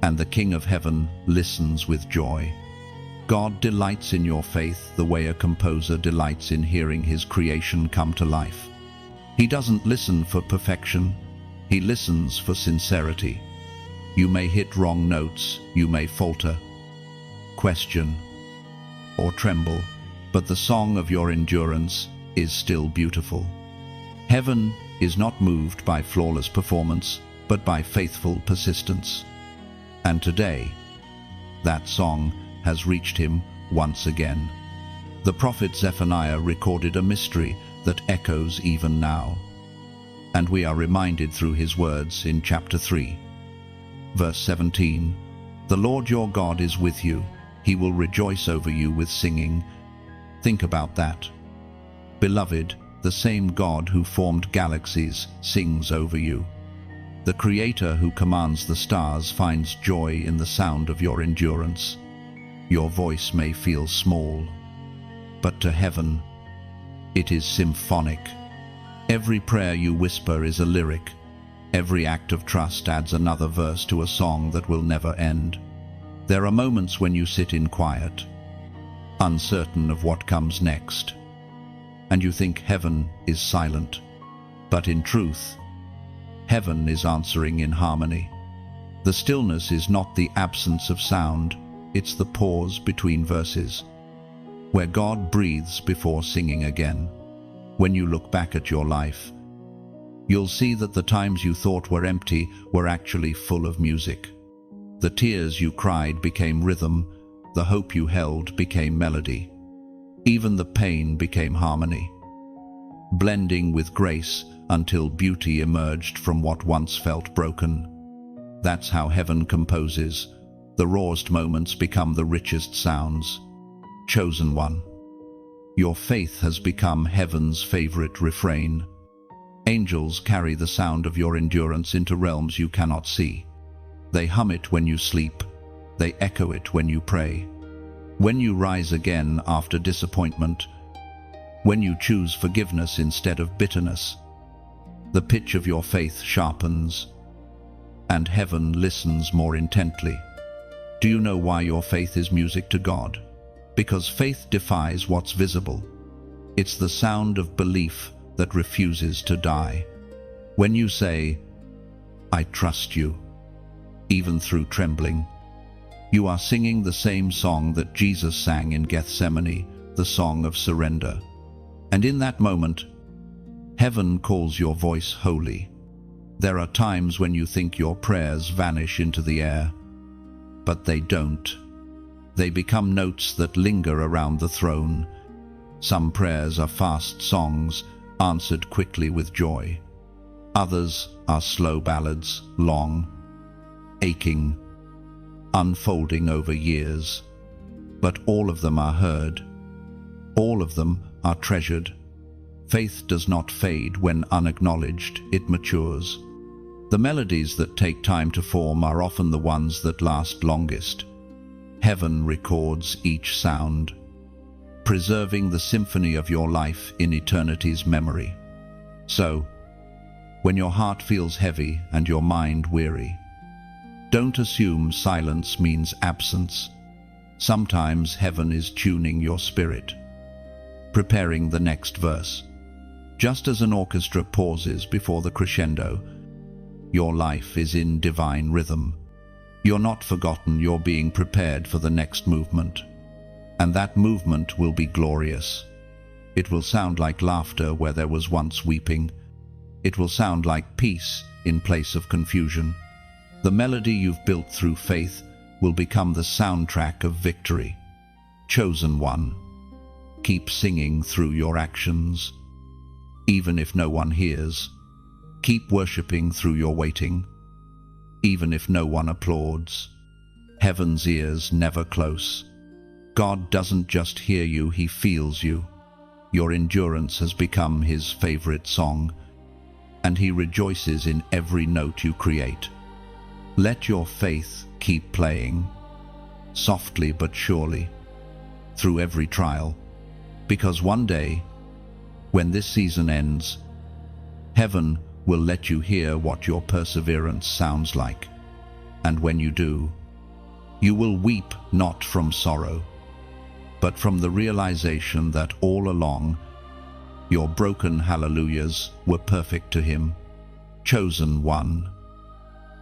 [SPEAKER 1] and the King of Heaven listens with joy. God delights in your faith the way a composer delights in hearing his creation come to life. He doesn't listen for perfection, he listens for sincerity. You may hit wrong notes, you may falter, question, or tremble, but the song of your endurance is still beautiful. Heaven is not moved by flawless performance, but by faithful persistence. And today, that song has reached him once again. The prophet Zephaniah recorded a mystery that echoes even now, and we are reminded through his words in chapter 3, verse 17, "The Lord your God is with you, he will rejoice over you with singing." Think about that. Beloved, the same God who formed galaxies sings over you. The Creator who commands the stars finds joy in the sound of your endurance. Your voice may feel small, but to heaven, it is symphonic. Every prayer you whisper is a lyric. Every act of trust adds another verse to a song that will never end. There are moments when you sit in quiet, uncertain of what comes next, and you think heaven is silent. But in truth, heaven is answering in harmony. The stillness is not the absence of sound, it's the pause between verses, where God breathes before singing again. When you look back at your life, you'll see that the times you thought were empty were actually full of music. The tears you cried became rhythm, the hope you held became melody. Even the pain became harmony, blending with grace until beauty emerged from what once felt broken. That's how heaven composes. The rawest moments become the richest sounds. Chosen one, your faith has become heaven's favorite refrain. Angels carry the sound of your endurance into realms you cannot see. They hum it when you sleep. They echo it when you pray. When you rise again after disappointment, When you choose forgiveness instead of bitterness, the pitch of your faith sharpens, and heaven listens more intently. Do you know why your faith is music to God? Because faith defies what's visible. It's the sound of belief that refuses to die. When you say, "I trust you," even through trembling, you are singing the same song that Jesus sang in Gethsemane, the song of surrender. And in that moment, heaven calls your voice holy. There are times when you think your prayers vanish into the air, but they don't. They become notes that linger around the throne. Some prayers are fast songs, answered quickly with joy. Others are slow ballads, long, aching, unfolding over years. But all of them are heard. All of them are treasured. Faith does not fade when unacknowledged, it matures. The melodies that take time to form are often the ones that last longest. Heaven records each sound, preserving the symphony of your life in eternity's memory. So, when your heart feels heavy and your mind weary, don't assume silence means absence. Sometimes heaven is tuning your spirit, preparing the next verse. Just as an orchestra pauses before the crescendo, your life is in divine rhythm. You're not forgotten, you're being prepared for the next movement. And that movement will be glorious. It will sound like laughter where there was once weeping. It will sound like peace in place of confusion. The melody you've built through faith will become the soundtrack of victory. Chosen one, keep singing through your actions. Even if no one hears, keep worshipping through your waiting. Even if no one applauds, heaven's ears never close. God doesn't just hear you, he feels you. Your endurance has become his favorite song, and he rejoices in every note you create. Let your faith keep playing, softly but surely, through every trial, because one day, when this season ends, heaven will let you hear what your perseverance sounds like. And when you do, you will weep not from sorrow, but from the realization that all along, your broken hallelujahs were perfect to him. Chosen one.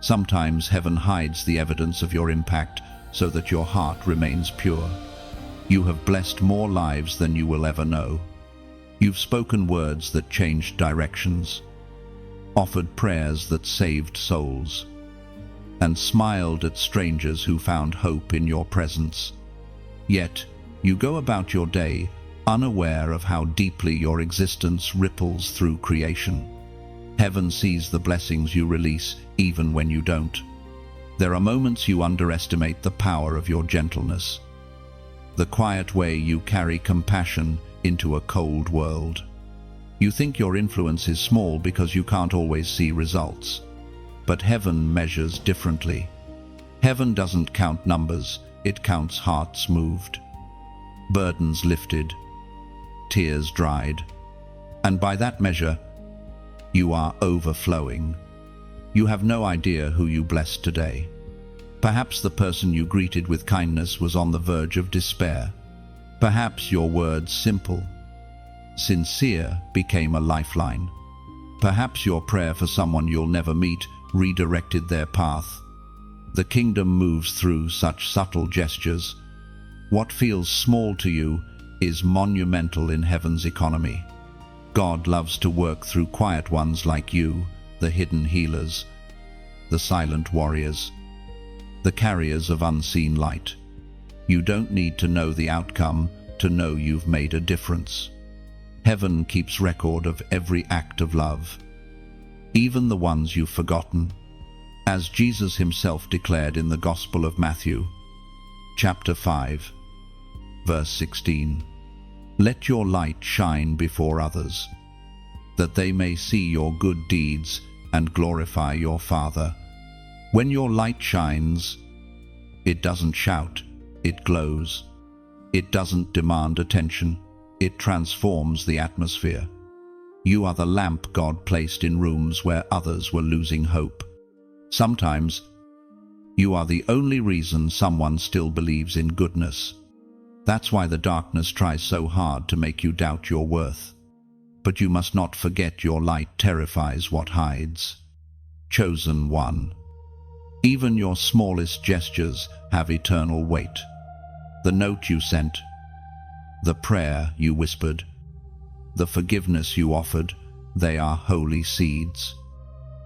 [SPEAKER 1] Sometimes heaven hides the evidence of your impact so that your heart remains pure. You have blessed more lives than you will ever know. You've spoken words that changed directions, offered prayers that saved souls, and smiled at strangers who found hope in your presence. Yet, you go about your day unaware of how deeply your existence ripples through creation. Heaven sees the blessings you release even when you don't. There are moments you underestimate the power of your gentleness, the quiet way you carry compassion into a cold world. You think your influence is small because you can't always see results. But heaven measures differently. Heaven doesn't count numbers, it counts hearts moved, burdens lifted, tears dried. And by that measure, you are overflowing. You have no idea who you blessed today. Perhaps the person you greeted with kindness was on the verge of despair. Perhaps your words, simple, sincere, became a lifeline. Perhaps your prayer for someone you'll never meet redirected their path. The kingdom moves through such subtle gestures. What feels small to you is monumental in heaven's economy. God loves to work through quiet ones like you, the hidden healers, the silent warriors, the carriers of unseen light. You don't need to know the outcome to know you've made a difference. Heaven keeps record of every act of love, even the ones you've forgotten. As Jesus himself declared in the Gospel of Matthew, chapter 5, verse 16, "Let your light shine before others, that they may see your good deeds and glorify your Father." When your light shines, it doesn't shout, it glows. It doesn't demand attention. it transforms the atmosphere. You are the lamp God placed in rooms where others were losing hope. Sometimes, you are the only reason someone still believes in goodness. That's why the darkness tries so hard to make you doubt your worth. But you must not forget your light terrifies what hides. Chosen one. Even your smallest gestures have eternal weight. The note you sent, the prayer you whispered, the forgiveness you offered, they are holy seeds.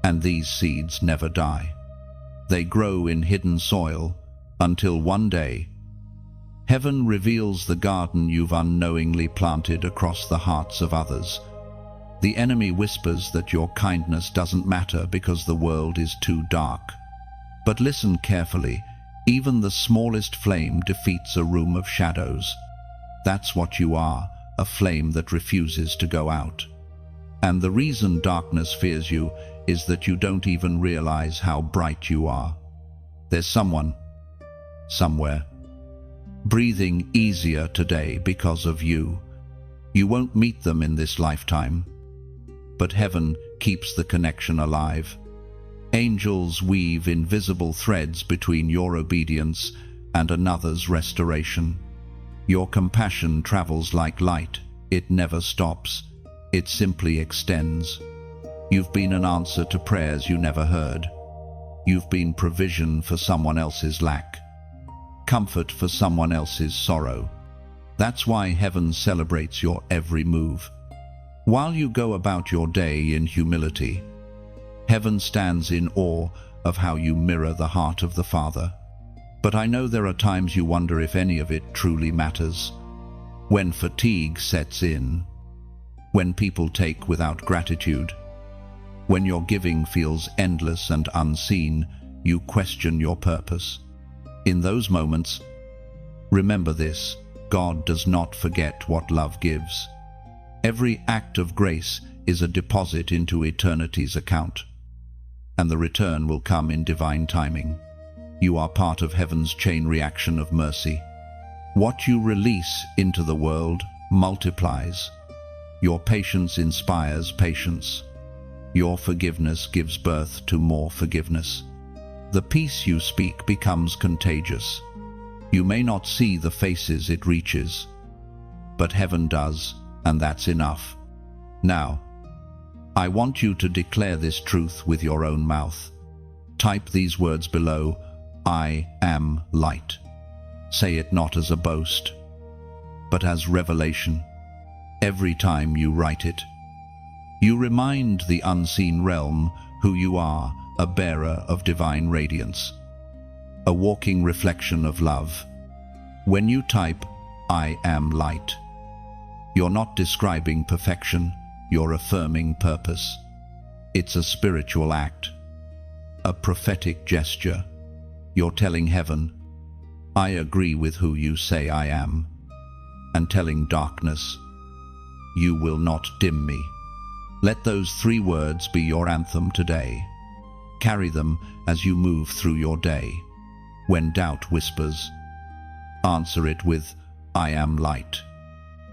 [SPEAKER 1] And these seeds never die. They grow in hidden soil until one day, heaven reveals the garden you've unknowingly planted across the hearts of others. The enemy whispers that your kindness doesn't matter because the world is too dark. But listen carefully, even the smallest flame defeats a room of shadows. That's what you are, a flame that refuses to go out. And the reason darkness fears you is that you don't even realize how bright you are. There's someone, somewhere, breathing easier today because of you. You won't meet them in this lifetime, but heaven keeps the connection alive. Angels weave invisible threads between your obedience and another's restoration. Your compassion travels like light. It never stops. It simply extends. You've been an answer to prayers you never heard. You've been provision for someone else's lack, comfort for someone else's sorrow. That's why heaven celebrates your every move. While you go about your day in humility, heaven stands in awe of how you mirror the heart of the Father. But I know there are times you wonder if any of it truly matters. When fatigue sets in, when people take without gratitude, when your giving feels endless and unseen, you question your purpose. In those moments, remember this: God does not forget what love gives. Every act of grace is a deposit into eternity's account, and the return will come in divine timing. You are part of heaven's chain reaction of mercy. What you release into the world multiplies. Your patience inspires patience. Your forgiveness gives birth to more forgiveness. The peace you speak becomes contagious. You may not see the faces it reaches, but heaven does, and that's enough. Now, I want you to declare this truth with your own mouth. Type these words below: I am light. Say it not as a boast, but as revelation. Every time you write it, you remind the unseen realm who you are, a bearer of divine radiance, a walking reflection of love. When you type, I am light, you're not describing perfection, you're affirming purpose. It's a spiritual act, a prophetic gesture. You're telling heaven, I agree with who you say I am, and telling darkness, you will not dim me. Let those 3 words be your anthem today. Carry them as you move through your day. When doubt whispers, answer it with, I am light.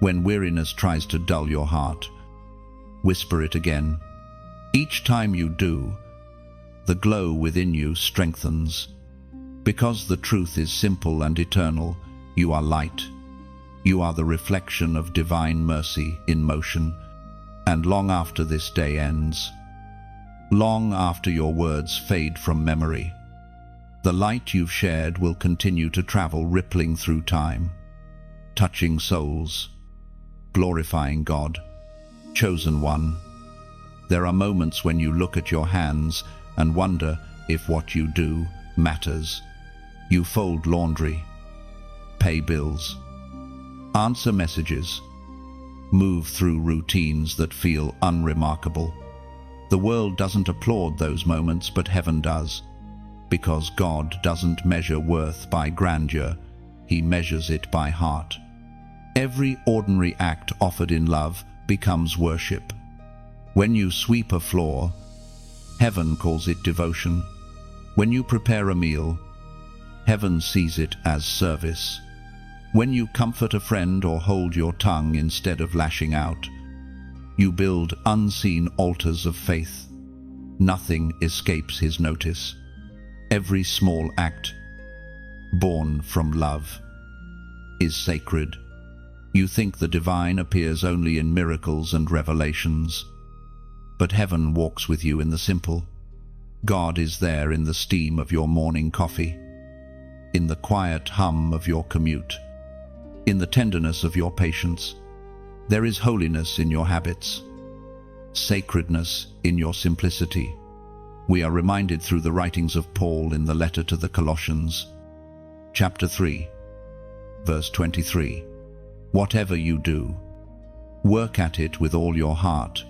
[SPEAKER 1] When weariness tries to dull your heart, whisper it again. Each time you do, the glow within you strengthens. Because the truth is simple and eternal, you are light. You are the reflection of divine mercy in motion. And long after this day ends, long after your words fade from memory, the light you've shared will continue to travel, rippling through time, touching souls, glorifying God. Chosen one, there are moments when you look at your hands and wonder if what you do matters. You fold laundry, pay bills, answer messages, move through routines that feel unremarkable. The world doesn't applaud those moments, but heaven does, because God doesn't measure worth by grandeur, He measures it by heart. Every ordinary act offered in love becomes worship. When you sweep a floor, heaven calls it devotion. When you prepare a meal, heaven sees it as service. When you comfort a friend or hold your tongue instead of lashing out, you build unseen altars of faith. Nothing escapes his notice. Every small act, born from love, is sacred. You think the divine appears only in miracles and revelations, but heaven walks with you in the simple. God is there in the steam of your morning coffee, in the quiet hum of your commute, in the tenderness of your patience. There is holiness in your habits, sacredness in your simplicity. We are reminded through the writings of Paul in the letter to the Colossians, chapter 3, verse 23. Whatever you do, work at it with all your heart,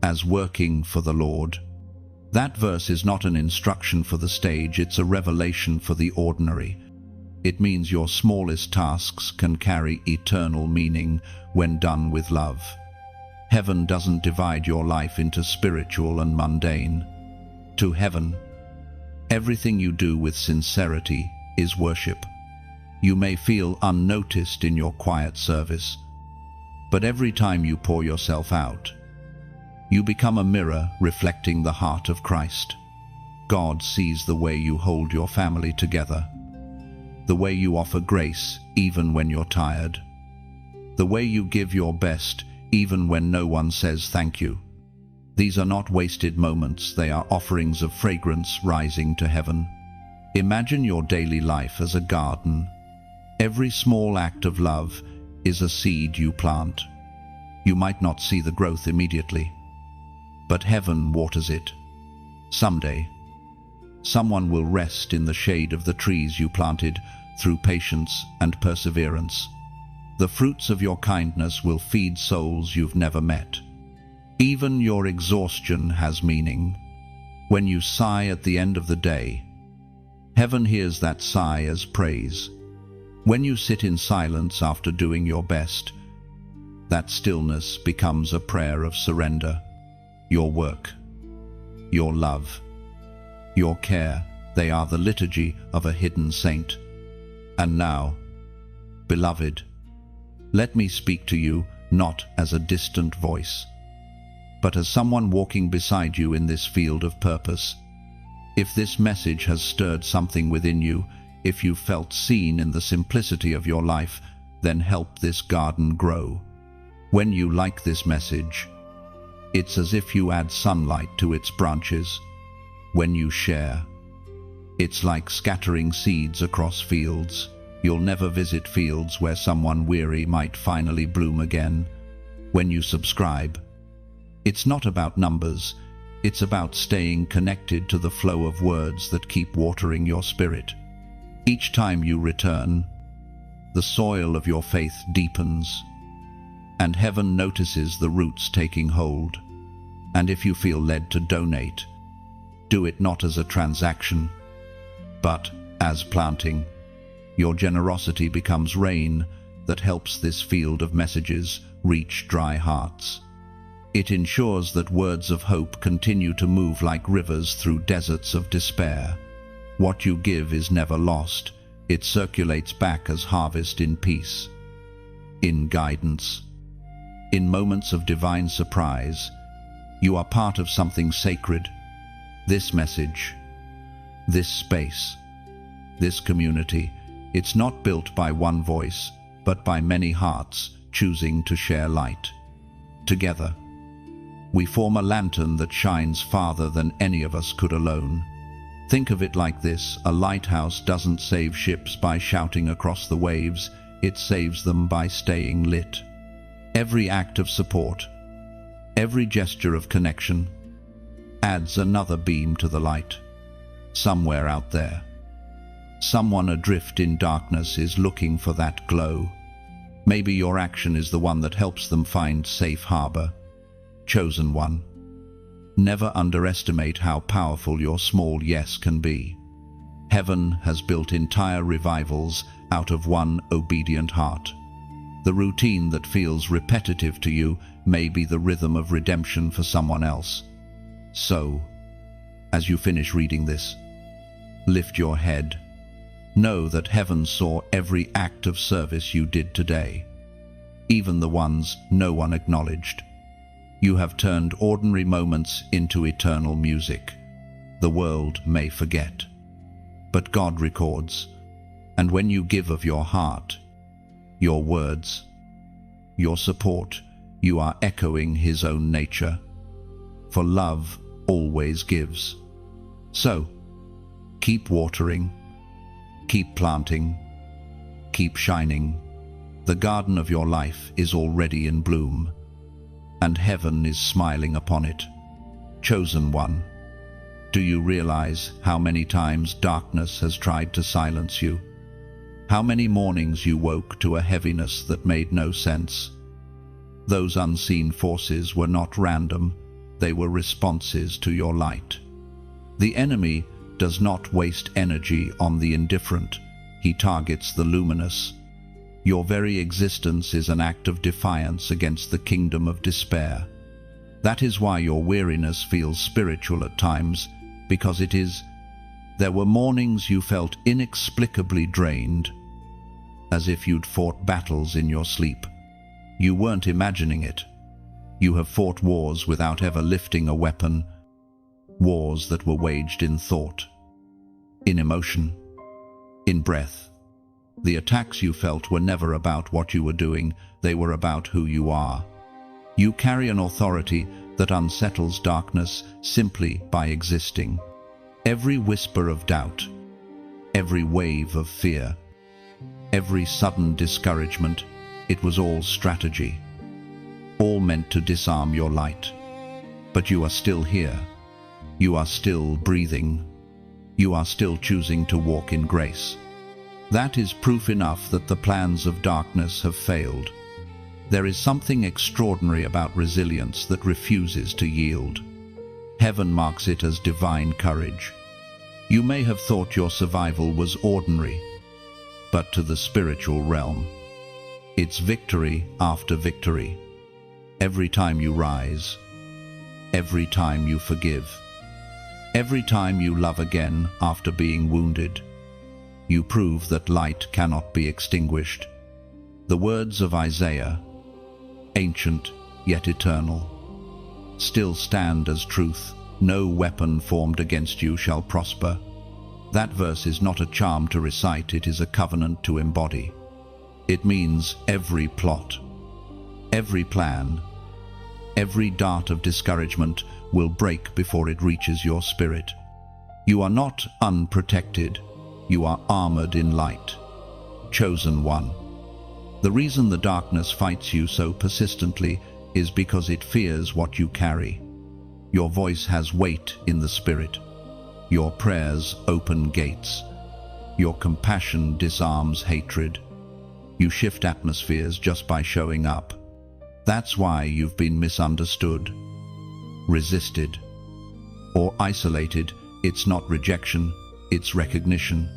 [SPEAKER 1] as working for the Lord. That verse is not an instruction for the stage, it's a revelation for the ordinary. It means your smallest tasks can carry eternal meaning when done with love. Heaven doesn't divide your life into spiritual and mundane. To heaven, everything you do with sincerity is worship. You may feel unnoticed in your quiet service, but every time you pour yourself out, you become a mirror reflecting the heart of Christ. God sees the way you hold your family together, the way you offer grace even when you're tired, the way you give your best even when no one says thank you. These are not wasted moments, they are offerings of fragrance rising to heaven. Imagine your daily life as a garden. Every small act of love is a seed you plant. You might not see the growth immediately, but heaven waters it. Someday, someone will rest in the shade of the trees you planted through patience and perseverance. The fruits of your kindness will feed souls you've never met. Even your exhaustion has meaning. When you sigh at the end of the day, heaven hears that sigh as praise. When you sit in silence after doing your best, that stillness becomes a prayer of surrender. Your work, your love, your care, they are the liturgy of a hidden saint. And now, beloved, let me speak to you not as a distant voice, but as someone walking beside you in this field of purpose. If this message has stirred something within you, if you felt seen in the simplicity of your life, then help this garden grow. When you like this message, it's as if you add sunlight to its branches. When you share, it's like scattering seeds across fields. You'll never visit fields where someone weary might finally bloom again. When you subscribe, it's not about numbers, it's about staying connected to the flow of words that keep watering your spirit. Each time you return, the soil of your faith deepens, and heaven notices the roots taking hold. And if you feel led to donate, do it not as a transaction, but as planting. Your generosity becomes rain that helps this field of messages reach dry hearts. It ensures that words of hope continue to move like rivers through deserts of despair. What you give is never lost. It circulates back as harvest in peace, in guidance. In moments of divine surprise, you are part of something sacred. This message, this space, this community, it's not built by one voice, but by many hearts choosing to share light. Together, we form a lantern that shines farther than any of us could alone. Think of it like this: a lighthouse doesn't save ships by shouting across the waves, it saves them by staying lit. Every act of support, every gesture of connection, adds another beam to the light. Somewhere out there, someone adrift in darkness is looking for that glow. Maybe your action is the one that helps them find safe harbor. Chosen one, never underestimate how powerful your small yes can be. Heaven has built entire revivals out of one obedient heart. The routine that feels repetitive to you may be the rhythm of redemption for someone else. So, as you finish reading this, lift your head, Know that heaven saw every act of service you did today, even the ones no one acknowledged. You have turned ordinary moments into eternal music. The world may forget, but God records. And when you give of your heart, your words, your support, you are echoing His own nature. For love always gives. So, keep watering, keep planting, keep shining. The garden of your life is already in bloom, and heaven is smiling upon it. Chosen one, do you realize how many times darkness has tried to silence you? How many mornings you woke to a heaviness that made no sense? Those unseen forces were not random, they were responses to your light. The enemy does not waste energy on the indifferent, he targets the luminous. Your very existence is an act of defiance against the kingdom of despair. That is why your weariness feels spiritual at times, because it is. There were mornings you felt inexplicably drained, as if you'd fought battles in your sleep. You weren't imagining it. You have fought wars without ever lifting a weapon, wars that were waged in thought, in emotion, in breath. The attacks you felt were never about what you were doing, they were about who you are. You carry an authority that unsettles darkness simply by existing. Every whisper of doubt, every wave of fear, every sudden discouragement, it was all strategy, all meant to disarm your light. But you are still here. You are still breathing. You are still choosing to walk in grace. That is proof enough that the plans of darkness have failed. There is something extraordinary about resilience that refuses to yield. Heaven marks it as divine courage. You may have thought your survival was ordinary, but to the spiritual realm, it's victory after victory. Every time you rise, every time you forgive, every time you love again after being wounded, you prove that light cannot be extinguished. The words of Isaiah, ancient yet eternal, still stand as truth. No weapon formed against you shall prosper. That verse is not a charm to recite, it is a covenant to embody. It means every plot, every plan, every dart of discouragement will break before it reaches your spirit. You are not unprotected, you are armored in light. Chosen one. The reason the darkness fights you so persistently is because it fears what you carry. Your voice has weight in the spirit. Your prayers open gates. Your compassion disarms hatred. You shift atmospheres just by showing up. That's why you've been misunderstood, resisted, or isolated. It's not rejection, it's recognition.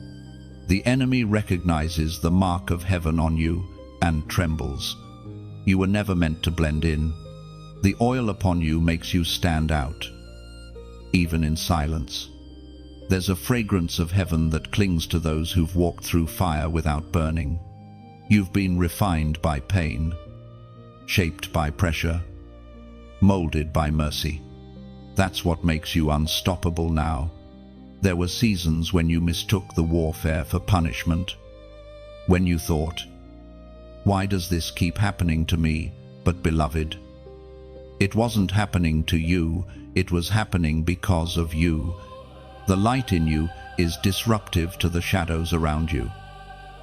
[SPEAKER 1] The enemy recognizes the mark of heaven on you and trembles. You were never meant to blend in. The oil upon you makes you stand out, even in silence. There's a fragrance of heaven that clings to those who've walked through fire without burning. You've been refined by pain, shaped by pressure, molded by mercy. That's what makes you unstoppable now. There were seasons when you mistook the warfare for punishment, when you thought, why does this keep happening to me? But beloved, it wasn't happening to you, it was happening because of you. The light in you is disruptive to the shadows around you.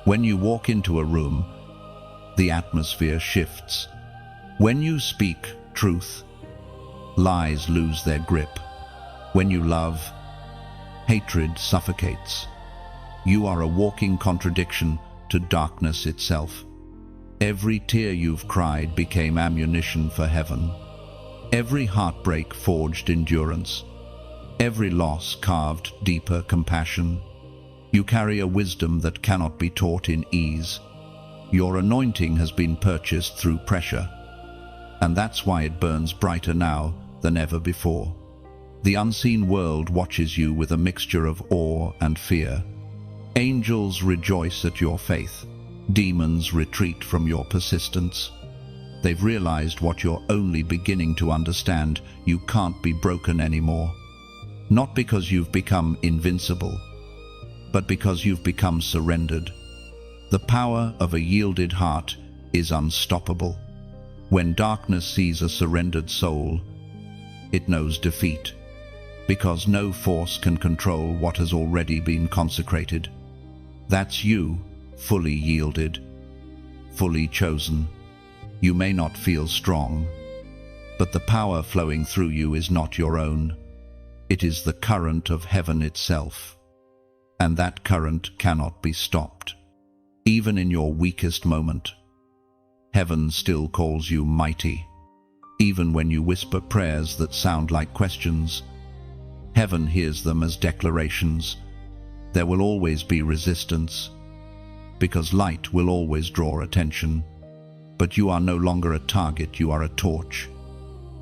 [SPEAKER 1] When you walk into a room, the atmosphere shifts. When you speak truth, lies lose their grip. When you love, hatred suffocates. You are a walking contradiction to darkness itself. Every tear you've cried became ammunition for heaven. Every heartbreak forged endurance. Every loss carved deeper compassion. You carry a wisdom that cannot be taught in ease. Your anointing has been purchased through pressure, and that's why it burns brighter now than ever before. The unseen world watches you with a mixture of awe and fear. Angels rejoice at your faith. Demons retreat from your persistence. They've realized what you're only beginning to understand: you can't be broken anymore. Not because you've become invincible, but because you've become surrendered. The power of a yielded heart is unstoppable. When darkness sees a surrendered soul, it knows defeat, because no force can control what has already been consecrated. That's you, fully yielded, fully chosen. You may not feel strong, but the power flowing through you is not your own. It is the current of heaven itself, and that current cannot be stopped. Even in your weakest moment, heaven still calls you mighty. Even when you whisper prayers that sound like questions, heaven hears them as declarations. There will always be resistance, because light will always draw attention. But you are no longer a target, you are a torch.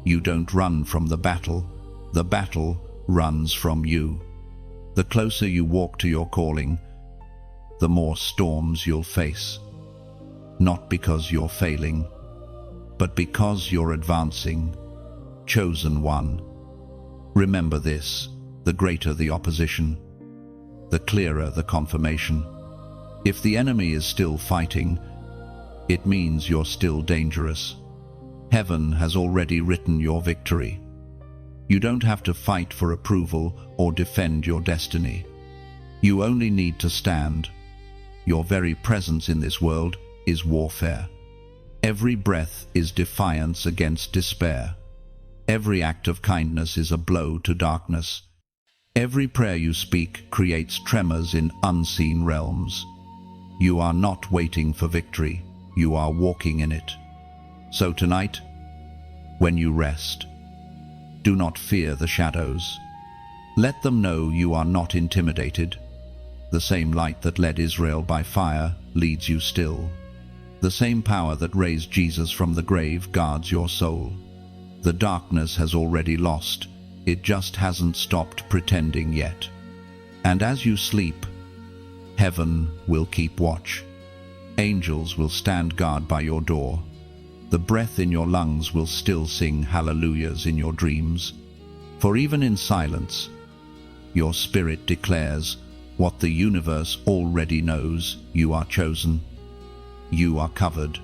[SPEAKER 1] You don't run from the battle runs from you. The closer you walk to your calling, the more storms you'll face. Not because you're failing, but because you're advancing. Chosen one. Remember this: the greater the opposition, the clearer the confirmation. If the enemy is still fighting, it means you're still dangerous. Heaven has already written your victory. You don't have to fight for approval or defend your destiny. You only need to stand. Your very presence in this world is warfare. Every breath is defiance against despair. Every act of kindness is a blow to darkness. Every prayer you speak creates tremors in unseen realms. You are not waiting for victory, you are walking in it. So tonight, when you rest, do not fear the shadows. Let them know you are not intimidated. The same light that led Israel by fire leads you still. The same power that raised Jesus from the grave guards your soul. The darkness has already lost, it just hasn't stopped pretending yet. And as you sleep, heaven will keep watch. Angels will stand guard by your door. The breath in your lungs will still sing hallelujahs in your dreams. For even in silence, your spirit declares what the universe already knows: you are chosen, you are covered,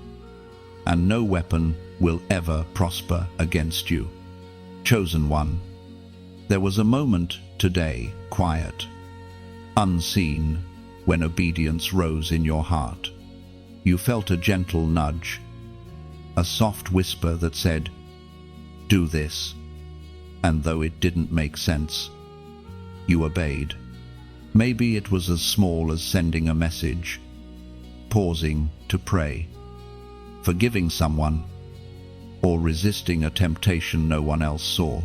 [SPEAKER 1] and no weapon will ever prosper against you. Chosen one. There was a moment today, quiet, unseen, when obedience rose in your heart. You felt a gentle nudge, a soft whisper that said, "Do this." And though it didn't make sense, you obeyed. Maybe it was as small as sending a message, pausing to pray, forgiving someone, or resisting a temptation no one else saw.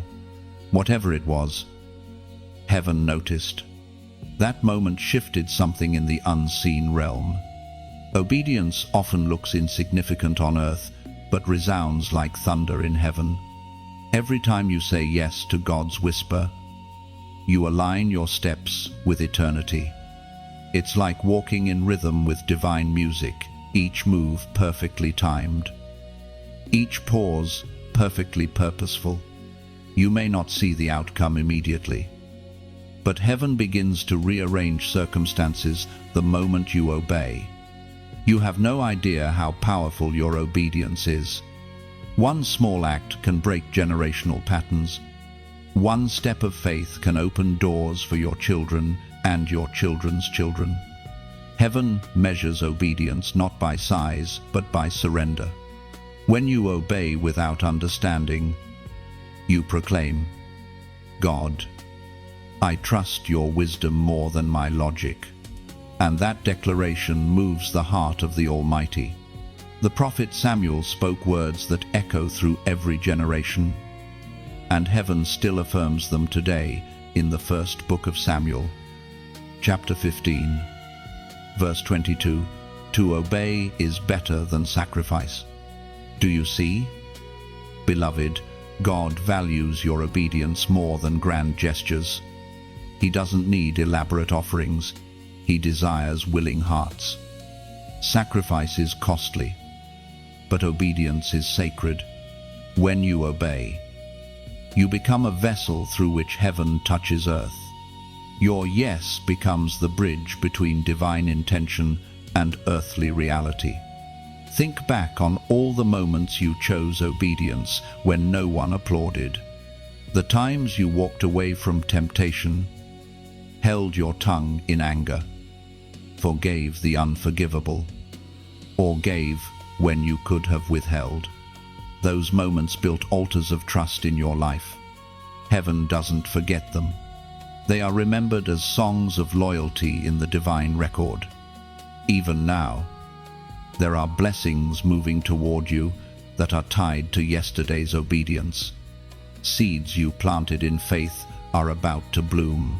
[SPEAKER 1] Whatever it was, heaven noticed. That moment shifted something in the unseen realm. Obedience often looks insignificant on earth, but resounds like thunder in heaven. Every time you say yes to God's whisper, you align your steps with eternity. It's like walking in rhythm with divine music, each move perfectly timed, each pause perfectly purposeful. You may not see the outcome immediately, but heaven begins to rearrange circumstances the moment you obey. You have no idea how powerful your obedience is. One small act can break generational patterns. One step of faith can open doors for your children and your children's children. Heaven measures obedience not by size, but by surrender. When you obey without understanding, you proclaim, "God, I trust your wisdom more than my logic." And that declaration moves the heart of the Almighty. The prophet Samuel spoke words that echo through every generation, and heaven still affirms them today in the first book of Samuel, chapter 15, verse 22. To obey is better than sacrifice. Do you see? Beloved, God values your obedience more than grand gestures. He doesn't need elaborate offerings. He desires willing hearts. Sacrifice is costly, but obedience is sacred. When you obey, you become a vessel through which heaven touches earth. Your yes becomes the bridge between divine intention and earthly reality. Think back on all the moments you chose obedience when no one applauded. The times you walked away from temptation, held your tongue in anger, forgave the unforgivable, or gave when you could have withheld. Those moments built altars of trust in your life. Heaven doesn't forget them. They are remembered as songs of loyalty in the divine record. Even now, there are blessings moving toward you that are tied to yesterday's obedience. Seeds you planted in faith are about to bloom.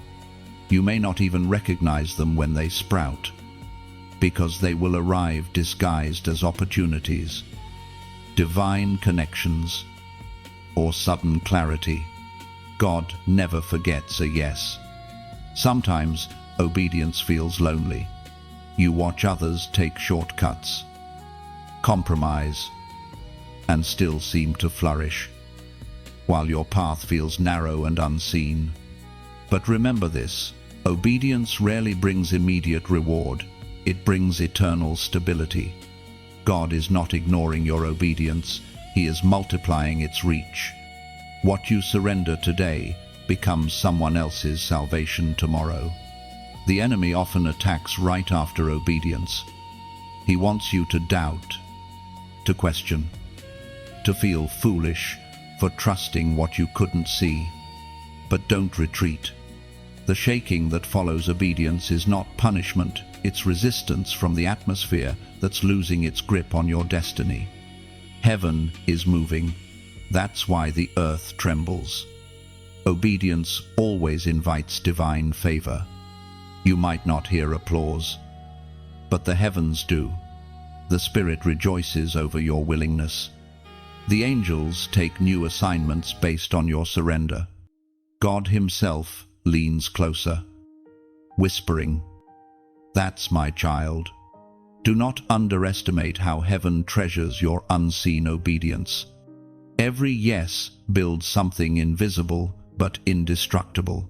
[SPEAKER 1] You may not even recognize them when they sprout, because they will arrive disguised as opportunities, divine connections, or sudden clarity. God never forgets a yes. Sometimes obedience feels lonely. You watch others take shortcuts, compromise, and still seem to flourish, while your path feels narrow and unseen. But remember this, obedience rarely brings immediate reward. It brings eternal stability. God is not ignoring your obedience. He is multiplying its reach. What you surrender today becomes someone else's salvation tomorrow. The enemy often attacks right after obedience. He wants you to doubt, to question, to feel foolish for trusting what you couldn't see. But don't retreat. The shaking that follows obedience is not punishment, it's resistance from the atmosphere that's losing its grip on your destiny. Heaven is moving. That's why the earth trembles. Obedience always invites divine favor. You might not hear applause, but the heavens do. The Spirit rejoices over your willingness. The angels take new assignments based on your surrender. God Himself leans closer, whispering, "That's my child." Do not underestimate how heaven treasures your unseen obedience. Every yes builds something invisible but indestructible.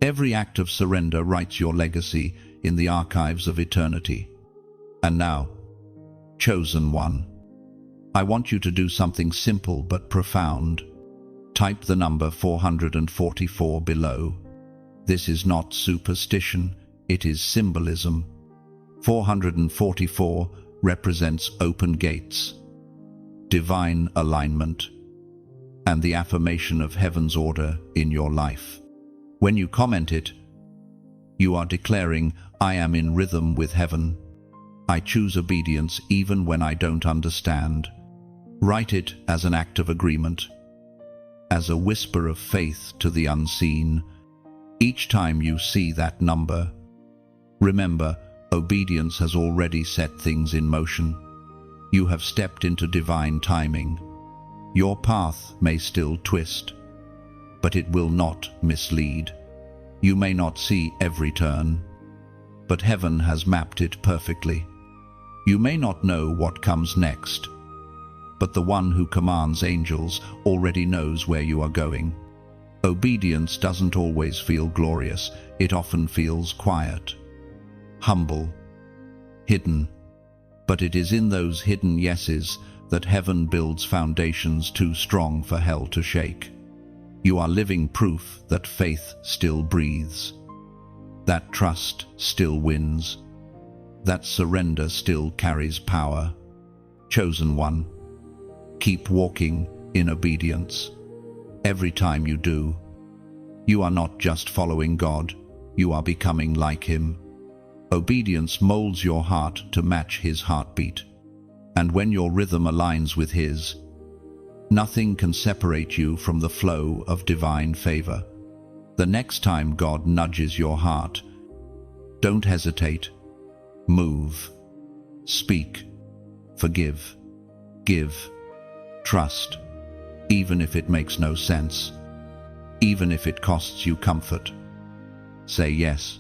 [SPEAKER 1] Every act of surrender writes your legacy in the archives of eternity. And now, chosen one, I want you to do something simple but profound. Type the number 444 below. This is not superstition, it is symbolism. 444 represents open gates, divine alignment, and the affirmation of heaven's order in your life. When you comment it, you are declaring, "I am in rhythm with heaven. I choose obedience even when I don't understand." Write it as an act of agreement, as a whisper of faith to the unseen. Each time you see that number, remember, obedience has already set things in motion. You have stepped into divine timing. Your path may still twist, but it will not mislead. You may not see every turn, but heaven has mapped it perfectly. You may not know what comes next, but the one who commands angels already knows where you are going. Obedience doesn't always feel glorious. It often feels quiet, humble, hidden. But it is in those hidden yeses that heaven builds foundations too strong for hell to shake. You are living proof that faith still breathes, that trust still wins, that surrender still carries power. Chosen one, keep walking in obedience. Every time you do, you are not just following God, you are becoming like Him. Obedience molds your heart to match His heartbeat. And when your rhythm aligns with His, nothing can separate you from the flow of divine favor. The next time God nudges your heart, don't hesitate. Move, speak, forgive, give, trust, even if it makes no sense, even if it costs you comfort. Say yes,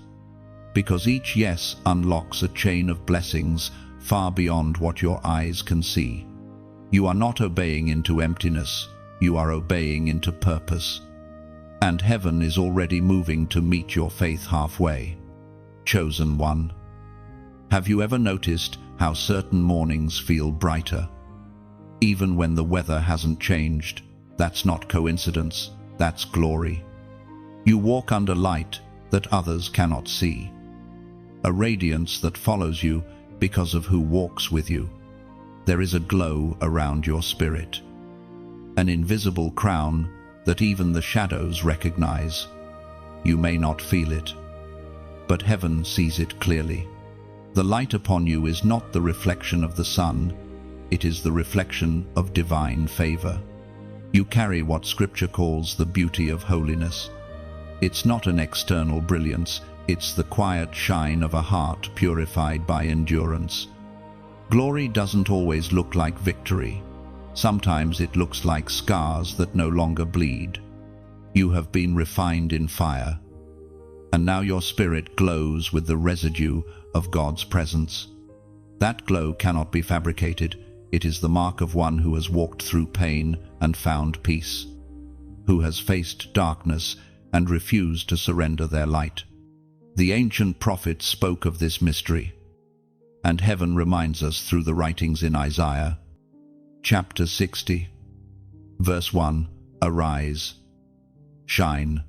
[SPEAKER 1] because each yes unlocks a chain of blessings far beyond what your eyes can see. You are not obeying into emptiness, you are obeying into purpose. And heaven is already moving to meet your faith halfway. Chosen one. Have you ever noticed how certain mornings feel brighter? Even when the weather hasn't changed, that's not coincidence, that's glory. You walk under light that others cannot see. A radiance that follows you because of who walks with you. There is a glow around your spirit. An invisible crown that even the shadows recognize. You may not feel it, but heaven sees it clearly. The light upon you is not the reflection of the sun, it is the reflection of divine favor. You carry what Scripture calls the beauty of holiness. It's not an external brilliance, it's the quiet shine of a heart purified by endurance. Glory doesn't always look like victory. Sometimes it looks like scars that no longer bleed. You have been refined in fire, and now your spirit glows with the residue of God's presence. That glow cannot be fabricated. It is the mark of one who has walked through pain and found peace, who has faced darkness and refused to surrender their light. The ancient prophets spoke of this mystery, and heaven reminds us through the writings in Isaiah. Chapter 60, verse 1, Arise, shine,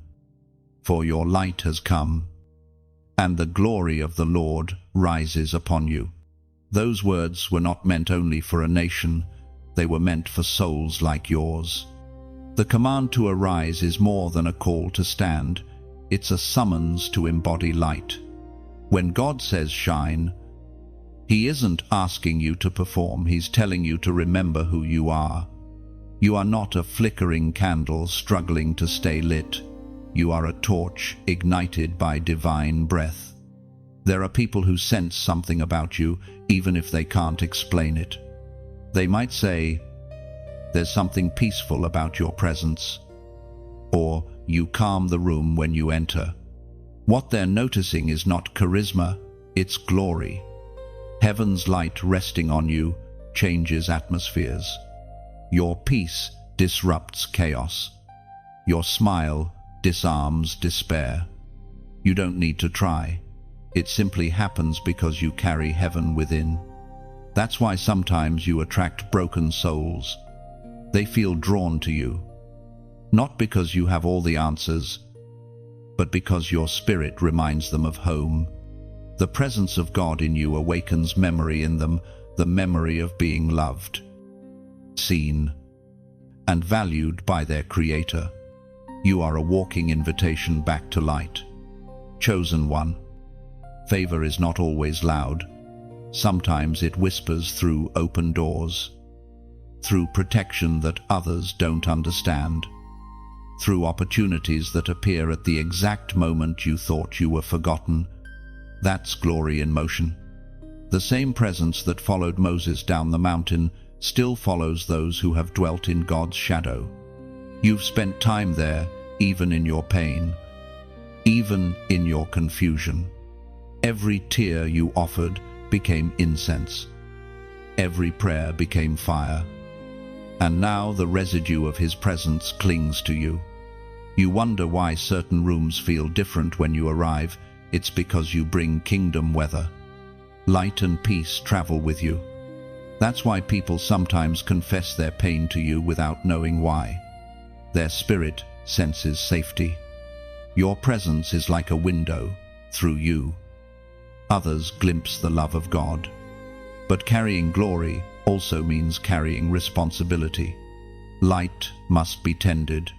[SPEAKER 1] for your light has come, and the glory of the Lord rises upon you. Those words were not meant only for a nation, they were meant for souls like yours. The command to arise is more than a call to stand, it's a summons to embody light. When God says shine, He isn't asking you to perform, He's telling you to remember who you are. You are not a flickering candle struggling to stay lit. You are a torch ignited by divine breath. There are people who sense something about you, even if they can't explain it. They might say, "There's something peaceful about your presence," or "You calm the room when you enter." What they're noticing is not charisma, it's glory. Heaven's light resting on you changes atmospheres. Your peace disrupts chaos. Your smile disarms despair. You don't need to try. It simply happens because you carry heaven within. That's why sometimes you attract broken souls. They feel drawn to you, not because you have all the answers, but because your spirit reminds them of home. The presence of God in you awakens memory in them, the memory of being loved, seen, and valued by their Creator. You are a walking invitation back to light. Chosen one. Favor is not always loud. Sometimes it whispers through open doors, through protection that others don't understand, through opportunities that appear at the exact moment you thought you were forgotten. That's glory in motion. The same presence that followed Moses down the mountain still follows those who have dwelt in God's shadow. You've spent time there, even in your pain, even in your confusion. Every tear you offered became incense. Every prayer became fire. And now the residue of His presence clings to you. You wonder why certain rooms feel different when you arrive. It's because you bring kingdom weather. Light and peace travel with you. That's why people sometimes confess their pain to you without knowing why. Their spirit senses safety. Your presence is like a window. Through you, others glimpse the love of God. But carrying glory also means carrying responsibility. Light must be tended.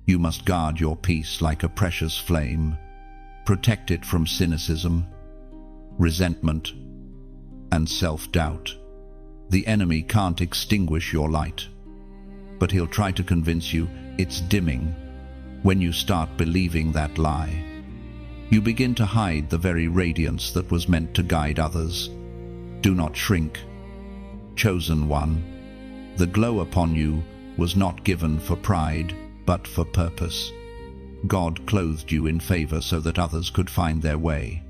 [SPEAKER 1] You must guard your peace like a precious flame. Protect it from cynicism, resentment, and self-doubt. The enemy can't extinguish your light, but he'll try to convince you it's dimming. When you start believing that lie, you begin to hide the very radiance that was meant to guide others. Do not shrink. Chosen one, the glow upon you was not given for pride, but for purpose. God clothed you in favor so that others could find their way.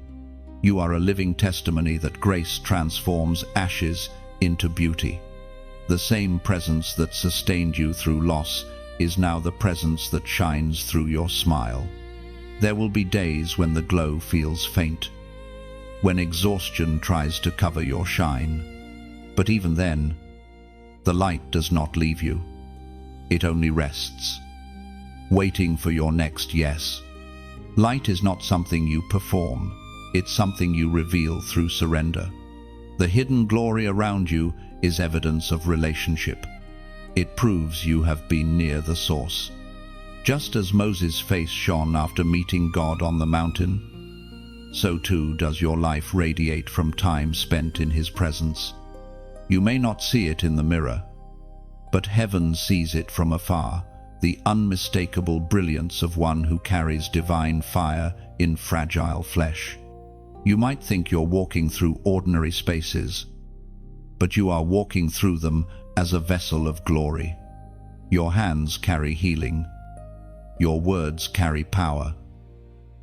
[SPEAKER 1] You are a living testimony that grace transforms ashes into beauty. The same presence that sustained you through loss is now the presence that shines through your smile. There will be days when the glow feels faint, when exhaustion tries to cover your shine. But even then, the light does not leave you. It only rests, waiting for your next yes. Light is not something you perform. It's something you reveal through surrender. The hidden glory around you is evidence of relationship. It proves you have been near the source. Just as Moses' face shone after meeting God on the mountain, so too does your life radiate from time spent in His presence. You may not see it in the mirror, but heaven sees it from afar, the unmistakable brilliance of one who carries divine fire in fragile flesh. You might think you're walking through ordinary spaces, but you are walking through them as a vessel of glory. Your hands carry healing. Your words carry power.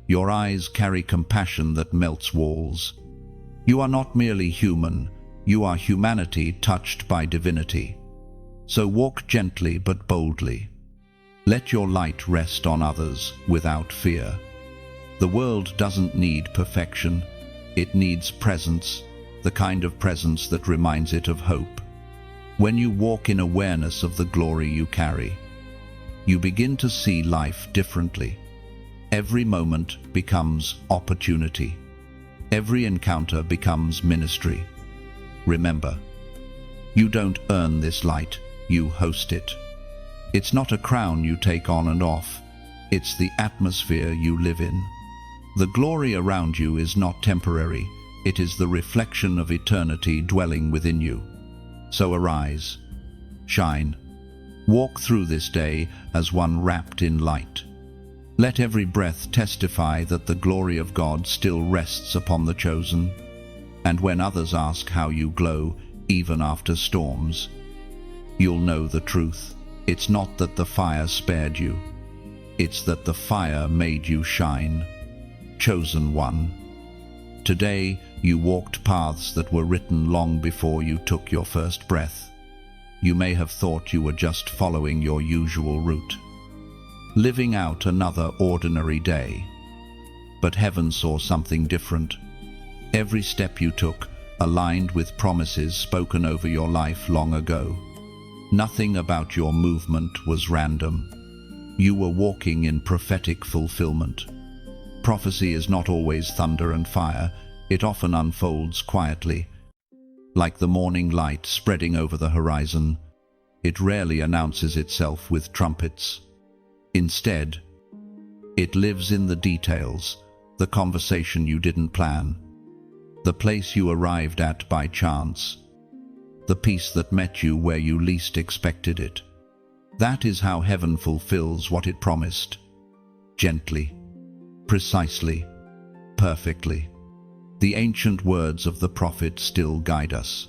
[SPEAKER 1] Your eyes carry compassion that melts walls. You are not merely human, you are humanity touched by divinity. So walk gently but boldly. Let your light rest on others without fear. The world doesn't need perfection. It needs presence, the kind of presence that reminds it of hope. When you walk in awareness of the glory you carry, you begin to see life differently. Every moment becomes opportunity. Every encounter becomes ministry. Remember, you don't earn this light, you host it. It's not a crown you take on and off. It's the atmosphere you live in. The glory around you is not temporary. It is the reflection of eternity dwelling within you. So arise, shine, walk through this day as one wrapped in light. Let every breath testify that the glory of God still rests upon the chosen. And when others ask how you glow, even after storms, you'll know the truth. It's not that the fire spared you. It's that the fire made you shine. Chosen one. Today, you walked paths that were written long before you took your first breath. You may have thought you were just following your usual route, living out another ordinary day. But heaven saw something different. Every step you took aligned with promises spoken over your life long ago. Nothing about your movement was random. You were walking in prophetic fulfillment. Prophecy is not always thunder and fire. It often unfolds quietly. Like the morning light spreading over the horizon, it rarely announces itself with trumpets. Instead, it lives in the details, the conversation you didn't plan, the place you arrived at by chance, the peace that met you where you least expected it. That is how heaven fulfills what it promised. Gently, precisely, perfectly. The ancient words of the prophet still guide us.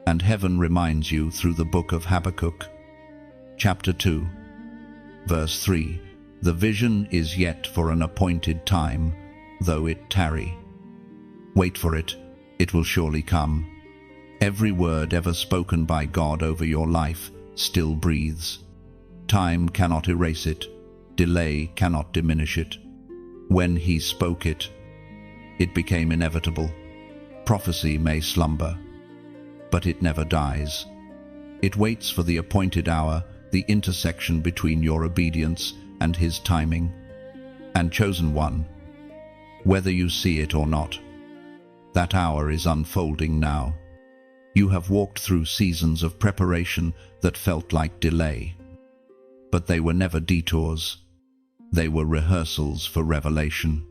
[SPEAKER 1] And heaven reminds you through the book of Habakkuk, chapter 2, verse 3, "The vision is yet for an appointed time, though it tarry. Wait for it, it will surely come." Every word ever spoken by God over your life still breathes. Time cannot erase it. Delay cannot diminish it. When He spoke it, it became inevitable. Prophecy may slumber, but it never dies. It waits for the appointed hour, the intersection between your obedience and His timing. And chosen one, whether you see it or not, that hour is unfolding now. You have walked through seasons of preparation that felt like delay, but they were never detours. They were rehearsals for revelation.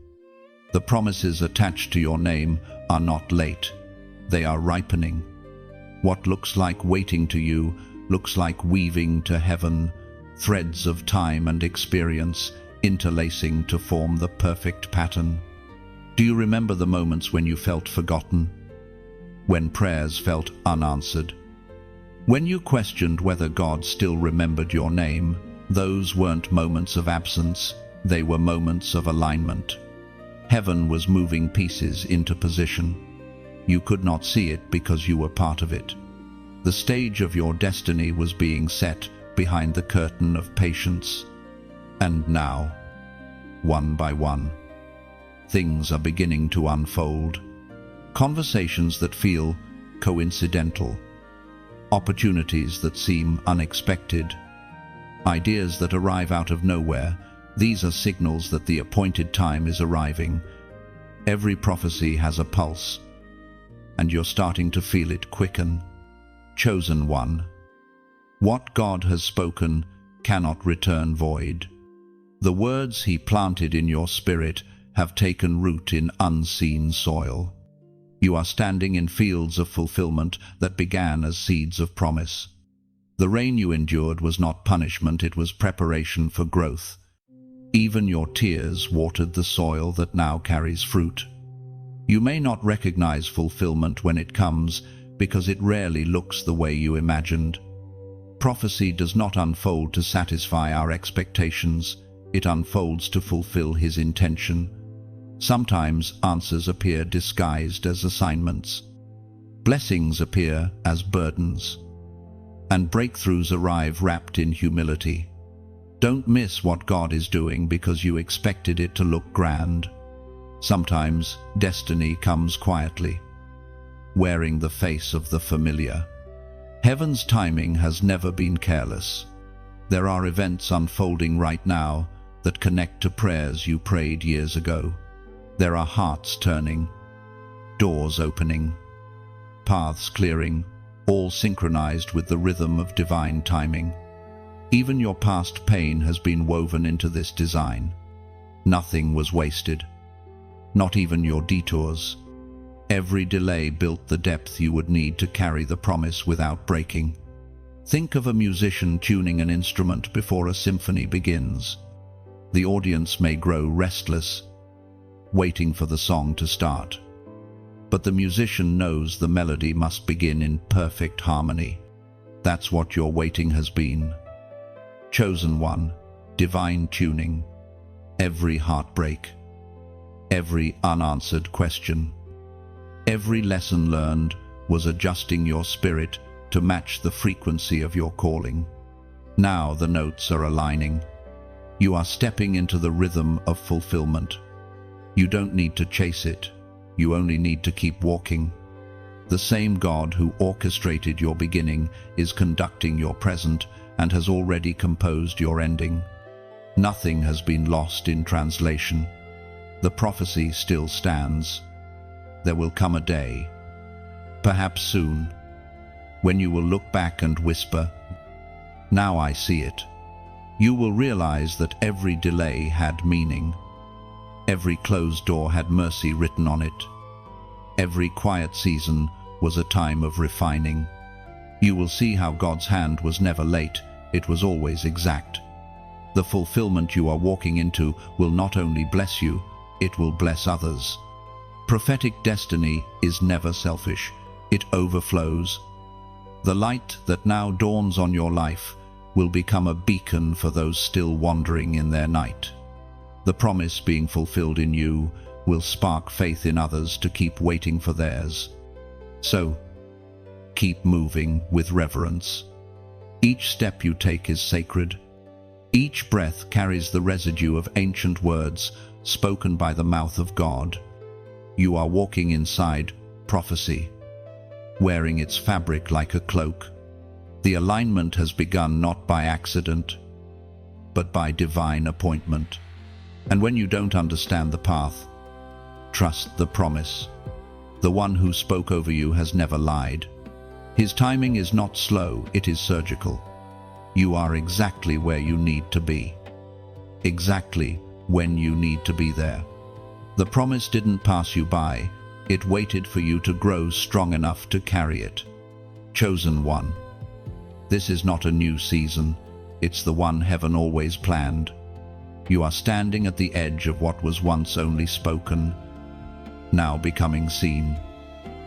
[SPEAKER 1] The promises attached to your name are not late. They are ripening. What looks like waiting to you looks like weaving to heaven, threads of time and experience interlacing to form the perfect pattern. Do you remember the moments when you felt forgotten? When prayers felt unanswered? When you questioned whether God still remembered your name? Those weren't moments of absence, they were moments of alignment. Heaven was moving pieces into position. You could not see it because you were part of it. The stage of your destiny was being set behind the curtain of patience. And now, one by one, things are beginning to unfold. Conversations that feel coincidental. Opportunities that seem unexpected. Ideas that arrive out of nowhere. These are signals that the appointed time is arriving. Every prophecy has a pulse, and you're starting to feel it quicken. Chosen one. What God has spoken cannot return void. The words He planted in your spirit have taken root in unseen soil. You are standing in fields of fulfillment that began as seeds of promise. The rain you endured was not punishment, it was preparation for growth. Even your tears watered the soil that now carries fruit. You may not recognize fulfillment when it comes because it rarely looks the way you imagined. Prophecy does not unfold to satisfy our expectations, it unfolds to fulfill His intention. Sometimes answers appear disguised as assignments. Blessings appear as burdens. And breakthroughs arrive wrapped in humility. Don't miss what God is doing because you expected it to look grand. Sometimes destiny comes quietly, wearing the face of the familiar. Heaven's timing has never been careless. There are events unfolding right now that connect to prayers you prayed years ago. There are hearts turning, doors opening, paths clearing, all synchronized with the rhythm of divine timing. Even your past pain has been woven into this design. Nothing was wasted, not even your detours. Every delay built the depth you would need to carry the promise without breaking. Think of a musician tuning an instrument before a symphony begins. The audience may grow restless, waiting for the song to start. But the musician knows the melody must begin in perfect harmony. That's what your waiting has been. Chosen one, divine tuning. Every heartbreak, every unanswered question, every lesson learned was adjusting your spirit to match the frequency of your calling. Now the notes are aligning. You are stepping into the rhythm of fulfillment. You don't need to chase it. You only need to keep walking. The same God who orchestrated your beginning is conducting your present and has already composed your ending. Nothing has been lost in translation. The prophecy still stands. There will come a day, perhaps soon, when you will look back and whisper, "Now I see it." You will realize that every delay had meaning. Every closed door had mercy written on it. Every quiet season was a time of refining. You will see how God's hand was never late, it was always exact. The fulfillment you are walking into will not only bless you, it will bless others. Prophetic destiny is never selfish, it overflows. The light that now dawns on your life will become a beacon for those still wandering in their night. The promise being fulfilled in you will spark faith in others to keep waiting for theirs. So, keep moving with reverence. Each step you take is sacred. Each breath carries the residue of ancient words spoken by the mouth of God. You are walking inside prophecy, wearing its fabric like a cloak. The alignment has begun not by accident, but by divine appointment. And when you don't understand the path, trust the promise. The one who spoke over you has never lied. His timing is not slow, it is surgical. You are exactly where you need to be. Exactly when you need to be there. The promise didn't pass you by, it waited for you to grow strong enough to carry it. Chosen one. This is not a new season, it's the one heaven always planned. You are standing at the edge of what was once only spoken, now becoming seen.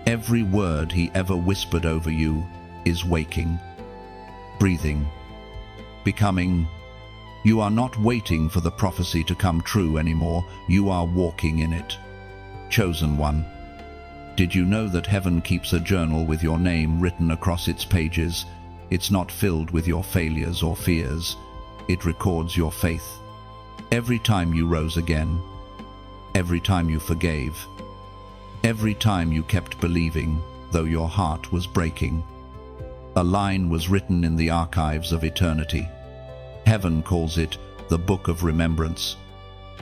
[SPEAKER 1] Every word he ever whispered over you is waking, breathing, becoming You are not waiting for the prophecy to come true anymore, you are walking in it. Chosen one. Did you know that heaven keeps a journal with your name written across its pages? It's not filled with your failures or fears. It records your faith. Every time you rose again, every time you forgave, every time you kept believing, though your heart was breaking. A line was written in the archives of eternity. Heaven calls it the Book of Remembrance.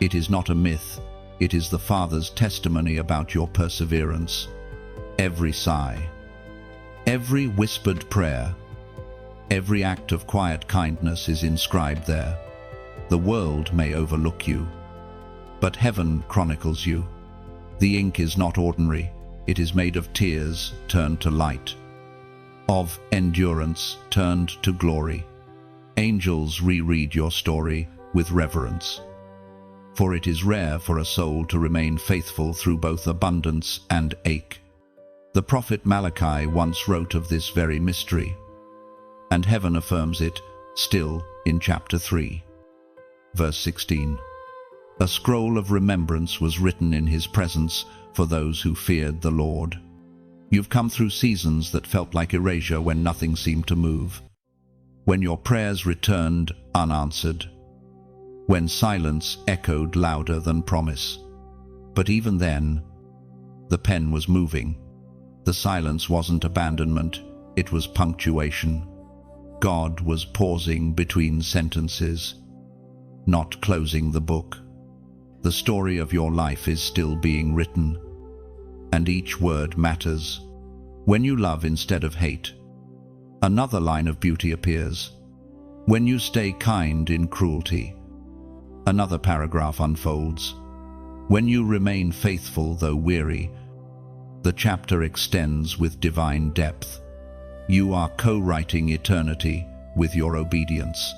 [SPEAKER 1] It is not a myth. It is the Father's testimony about your perseverance. Every sigh, every whispered prayer, every act of quiet kindness is inscribed there. The world may overlook you, but heaven chronicles you. The ink is not ordinary. It is made of tears turned to light, of endurance turned to glory. Angels reread your story with reverence. For it is rare for a soul to remain faithful through both abundance and ache. The prophet Malachi once wrote of this very mystery, and heaven affirms it still in chapter 3, verse 16. A scroll of remembrance was written in his presence for those who feared the Lord. You've come through seasons that felt like erasure when nothing seemed to move, when your prayers returned unanswered, when silence echoed louder than promise. But even then, the pen was moving. The silence wasn't abandonment, it was punctuation. God was pausing between sentences, not closing the book. The story of your life is still being written, and each word matters. When you love instead of hate, another line of beauty appears. When you stay kind in cruelty, another paragraph unfolds. When you remain faithful though weary, the chapter extends with divine depth. You are co-writing eternity with your obedience.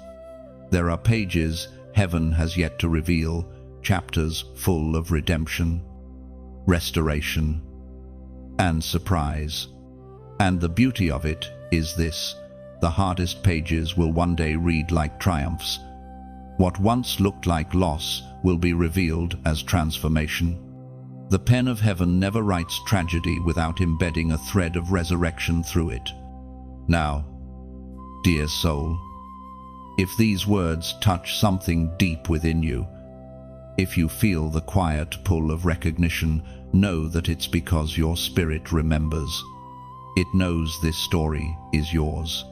[SPEAKER 1] There are pages heaven has yet to reveal, chapters full of redemption, restoration, and surprise. And the beauty of it is this: the hardest pages will one day read like triumphs. What once looked like loss will be revealed as transformation. The pen of heaven never writes tragedy without embedding a thread of resurrection through it. Now, dear soul, if these words touch something deep within you, if you feel the quiet pull of recognition, know that it's because your spirit remembers. It knows this story is yours.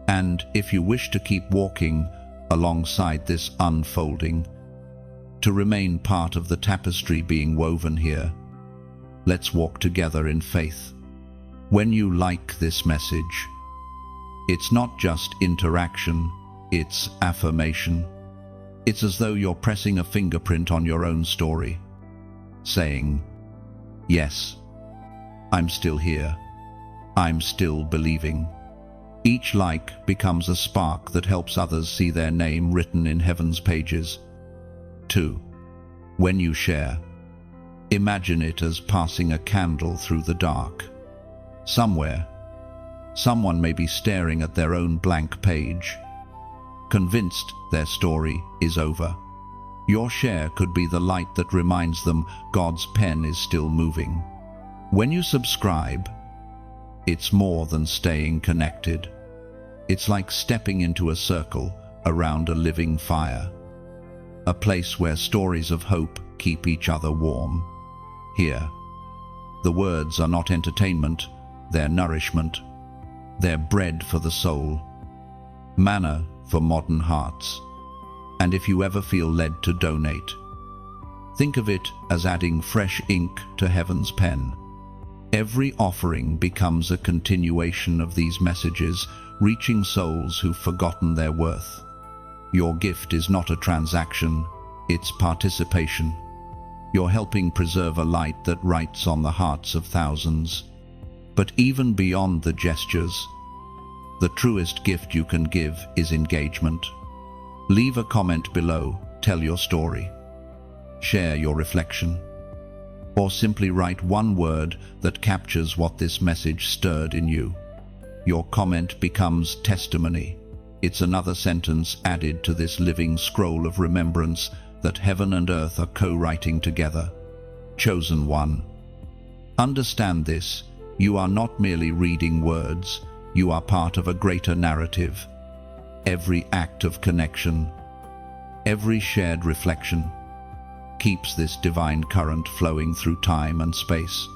[SPEAKER 1] And if you wish to keep walking alongside this unfolding, to remain part of the tapestry being woven here, let's walk together in faith. When you like this message, it's not just interaction, it's affirmation. It's as though you're pressing a fingerprint on your own story, saying, yes, I'm still here. I'm still believing. Each like becomes a spark that helps others see their name written in heaven's pages. 2. When you share, imagine it as passing a candle through the dark. Somewhere, someone may be staring at their own blank page, convinced their story is over. Your share could be the light that reminds them God's pen is still moving. When you subscribe, it's more than staying connected. It's like stepping into a circle around a living fire, a place where stories of hope keep each other warm. Here, the words are not entertainment, they're nourishment. They're bread for the soul, manna for modern hearts. And if you ever feel led to donate, think of it as adding fresh ink to heaven's pen. Every offering becomes a continuation of these messages, reaching souls who've forgotten their worth. Your gift is not a transaction, it's participation. You're helping preserve a light that writes on the hearts of thousands. But even beyond the gestures, the truest gift you can give is engagement. Leave a comment below, tell your story, share your reflection, or simply write one word that captures what this message stirred in you. Your comment becomes testimony. It's another sentence added to this living scroll of remembrance that heaven and earth are co-writing together. Chosen one. Understand this, you are not merely reading words, you are part of a greater narrative. Every act of connection, every shared reflection, keeps this divine current flowing through time and space.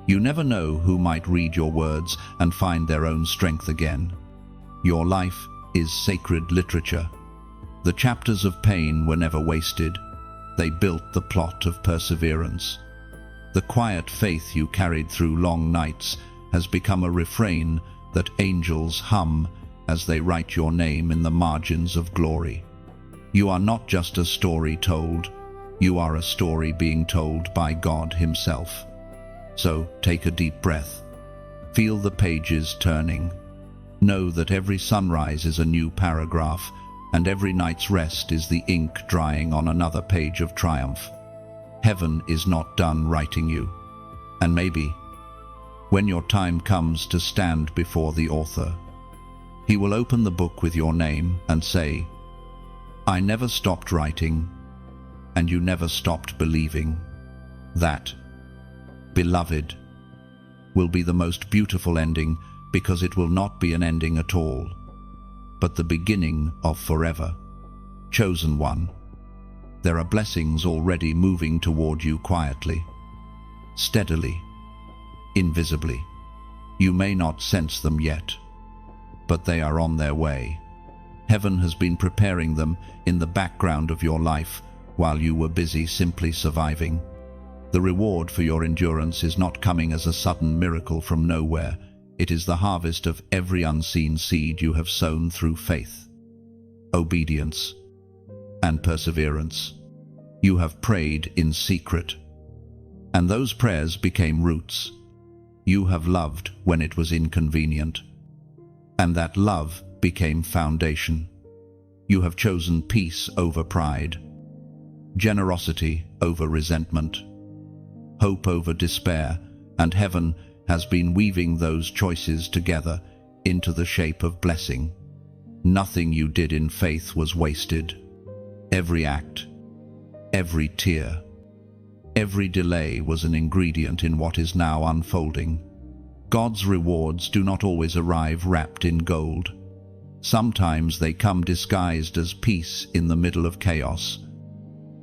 [SPEAKER 1] You never know who might read your words and find their own strength again. Your life is sacred literature. The chapters of pain were never wasted. They built the plot of perseverance. The quiet faith you carried through long nights has become a refrain that angels hum as they write your name in the margins of glory. You are not just a story told, you are a story being told by God Himself. So take a deep breath. Feel the pages turning. Know that every sunrise is a new paragraph, and every night's rest is the ink drying on another page of triumph. Heaven is not done writing you. And maybe, when your time comes to stand before the author, he will open the book with your name and say, "I never stopped writing, and you never stopped believing." That, beloved, will be the most beautiful ending, because it will not be an ending at all, but the beginning of forever. Chosen one. There are blessings already moving toward you quietly, steadily, invisibly. You may not sense them yet, but they are on their way. Heaven has been preparing them in the background of your life while you were busy simply surviving. The reward for your endurance is not coming as a sudden miracle from nowhere. It is the harvest of every unseen seed you have sown through faith, obedience, and perseverance. You have prayed in secret, and those prayers became roots. You have loved when it was inconvenient, and that love became foundation. You have chosen peace over pride, generosity over resentment, hope over despair, and heaven has been weaving those choices together into the shape of blessing. Nothing you did in faith was wasted. Every act, every tear, every delay was an ingredient in what is now unfolding. God's rewards do not always arrive wrapped in gold. Sometimes they come disguised as peace in the middle of chaos,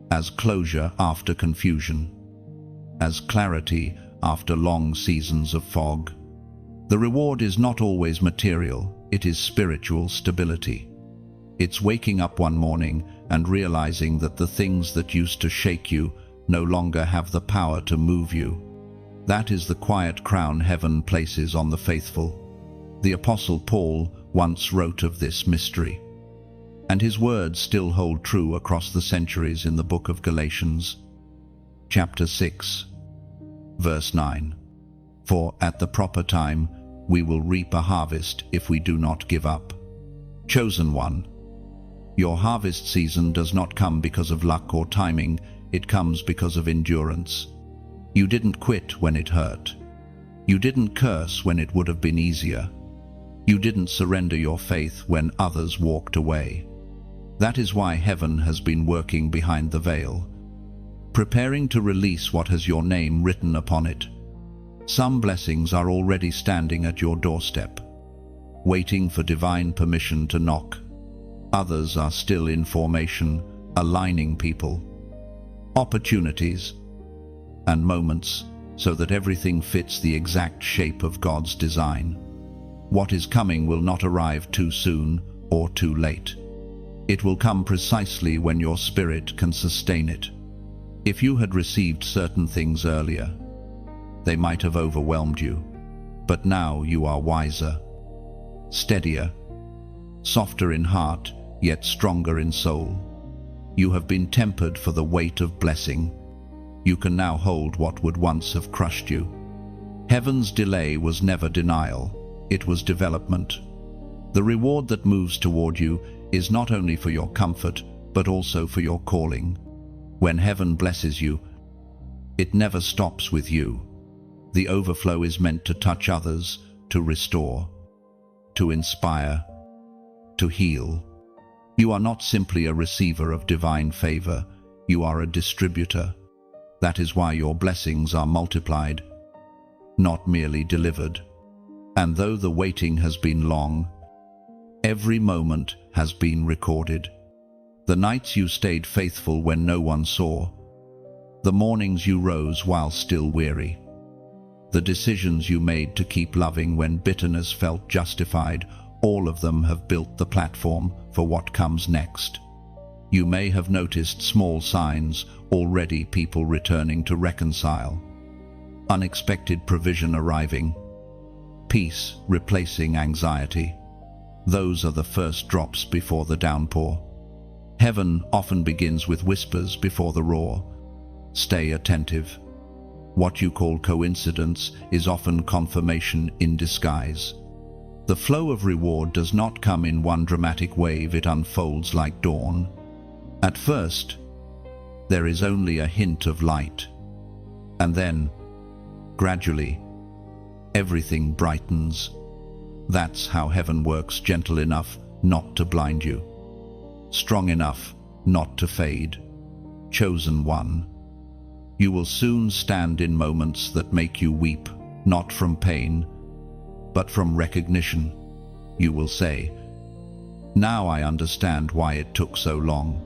[SPEAKER 1] as closure after confusion, as clarity after long seasons of fog. The reward is not always material, it is spiritual stability. It's waking up one morning and realizing that the things that used to shake you no longer have the power to move you. That is the quiet crown heaven places on the faithful. The Apostle Paul once wrote of this mystery, and his words still hold true across the centuries in the book of Galatians, chapter 6, verse 9. For at the proper time we will reap a harvest if we do not give up. Chosen one. Your harvest season does not come because of luck or timing, it comes because of endurance. You didn't quit when it hurt. You didn't curse when it would have been easier. You didn't surrender your faith when others walked away. That is why heaven has been working behind the veil, preparing to release what has your name written upon it. Some blessings are already standing at your doorstep, waiting for divine permission to knock. Others are still in formation, aligning people, opportunities, and moments so that everything fits the exact shape of God's design. What is coming will not arrive too soon or too late. It will come precisely when your spirit can sustain it. If you had received certain things earlier, they might have overwhelmed you, but now you are wiser, steadier, softer in heart, yet stronger in soul. You have been tempered for the weight of blessing. You can now hold what would once have crushed you. Heaven's delay was never denial, it was development. The reward that moves toward you is not only for your comfort, but also for your calling. When heaven blesses you, it never stops with you. The overflow is meant to touch others, to restore, to inspire, to heal. You are not simply a receiver of divine favor, you are a distributor. That is why your blessings are multiplied, not merely delivered. And though the waiting has been long, every moment has been recorded. The nights you stayed faithful when no one saw, the mornings you rose while still weary, the decisions you made to keep loving when bitterness felt justified, all of them have built the platform for what comes next. You may have noticed small signs, already people returning to reconcile, unexpected provision arriving, peace replacing anxiety. Those are the first drops before the downpour. Heaven often begins with whispers before the roar. Stay attentive. What you call coincidence is often confirmation in disguise. The flow of reward does not come in one dramatic wave, it unfolds like dawn. At first, there is only a hint of light. And then, gradually, everything brightens. That's how heaven works, gentle enough not to blind you, strong enough not to fade. Chosen one, you will soon stand in moments that make you weep, not from pain, but from recognition. You will say, "Now I understand why it took so long.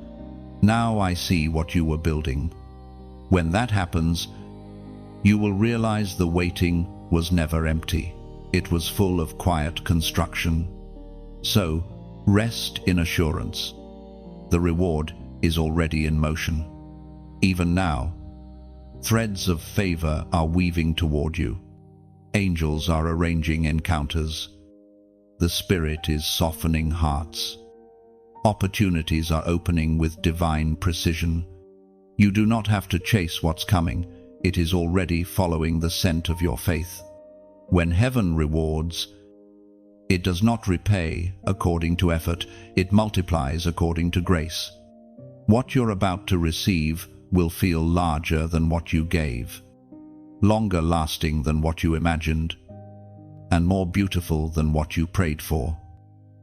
[SPEAKER 1] Now I see what you were building." When that happens, you will realize the waiting was never empty. It was full of quiet construction. So, rest in assurance. The reward is already in motion. Even now, threads of favor are weaving toward you. Angels are arranging encounters. The Spirit is softening hearts. Opportunities are opening with divine precision. You do not have to chase what's coming. It is already following the scent of your faith. When heaven rewards, it does not repay according to effort, it multiplies according to grace. What you're about to receive will feel larger than what you gave, longer lasting than what you imagined, and more beautiful than what you prayed for.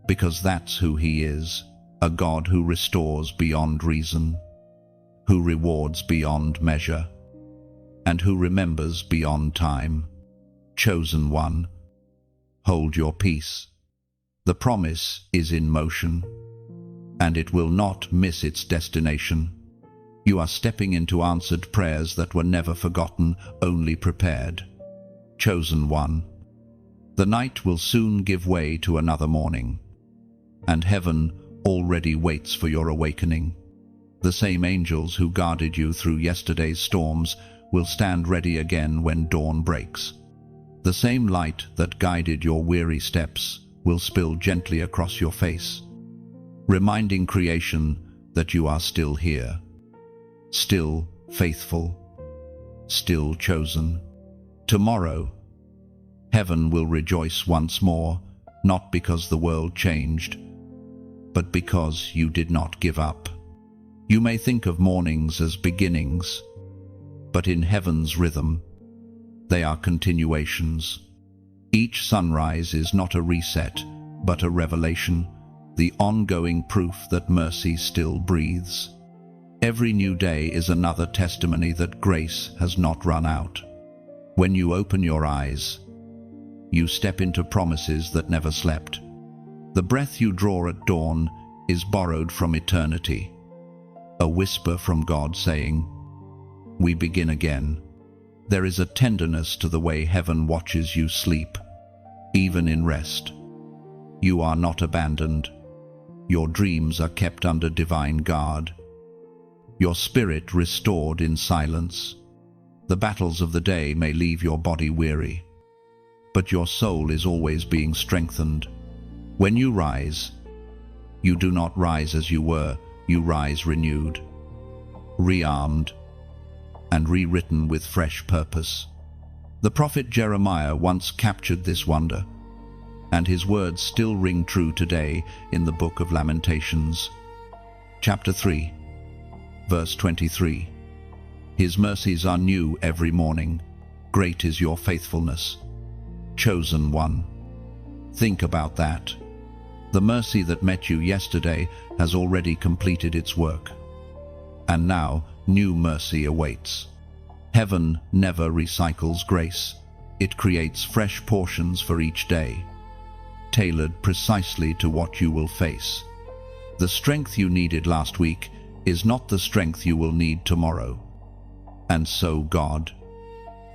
[SPEAKER 1] Because that's who He is, a God who restores beyond reason, who rewards beyond measure, and who remembers beyond time. Chosen one, hold your peace. The promise is in motion, and it will not miss its destination. You are stepping into answered prayers that were never forgotten, only prepared. Chosen one, the night will soon give way to another morning, and heaven already waits for your awakening. The same angels who guarded you through yesterday's storms will stand ready again when dawn breaks. The same light that guided your weary steps will spill gently across your face, reminding creation that you are still here, still faithful, still chosen. Tomorrow, heaven will rejoice once more, not because the world changed, but because you did not give up. You may think of mornings as beginnings, but in heaven's rhythm, they are continuations. Each sunrise is not a reset, but a revelation, the ongoing proof that mercy still breathes. Every new day is another testimony that grace has not run out. When you open your eyes, you step into promises that never slept. The breath you draw at dawn is borrowed from eternity, a whisper from God saying, "We begin again." There is a tenderness to the way heaven watches you sleep, even in rest. You are not abandoned. Your dreams are kept under divine guard. Your spirit restored in silence. The battles of the day may leave your body weary, but your soul is always being strengthened. When you rise, you do not rise as you were, you rise renewed, rearmed, and rewritten with fresh purpose. The prophet Jeremiah once captured this wonder, and his words still ring true today in the book of Lamentations. Chapter 3, verse 23. His mercies are new every morning. Great is your faithfulness. Chosen one. Think about that. The mercy that met you yesterday has already completed its work. And now, new mercy awaits. Heaven never recycles grace. It creates fresh portions for each day, tailored precisely to what you will face. The strength you needed last week is not the strength you will need tomorrow. And so God,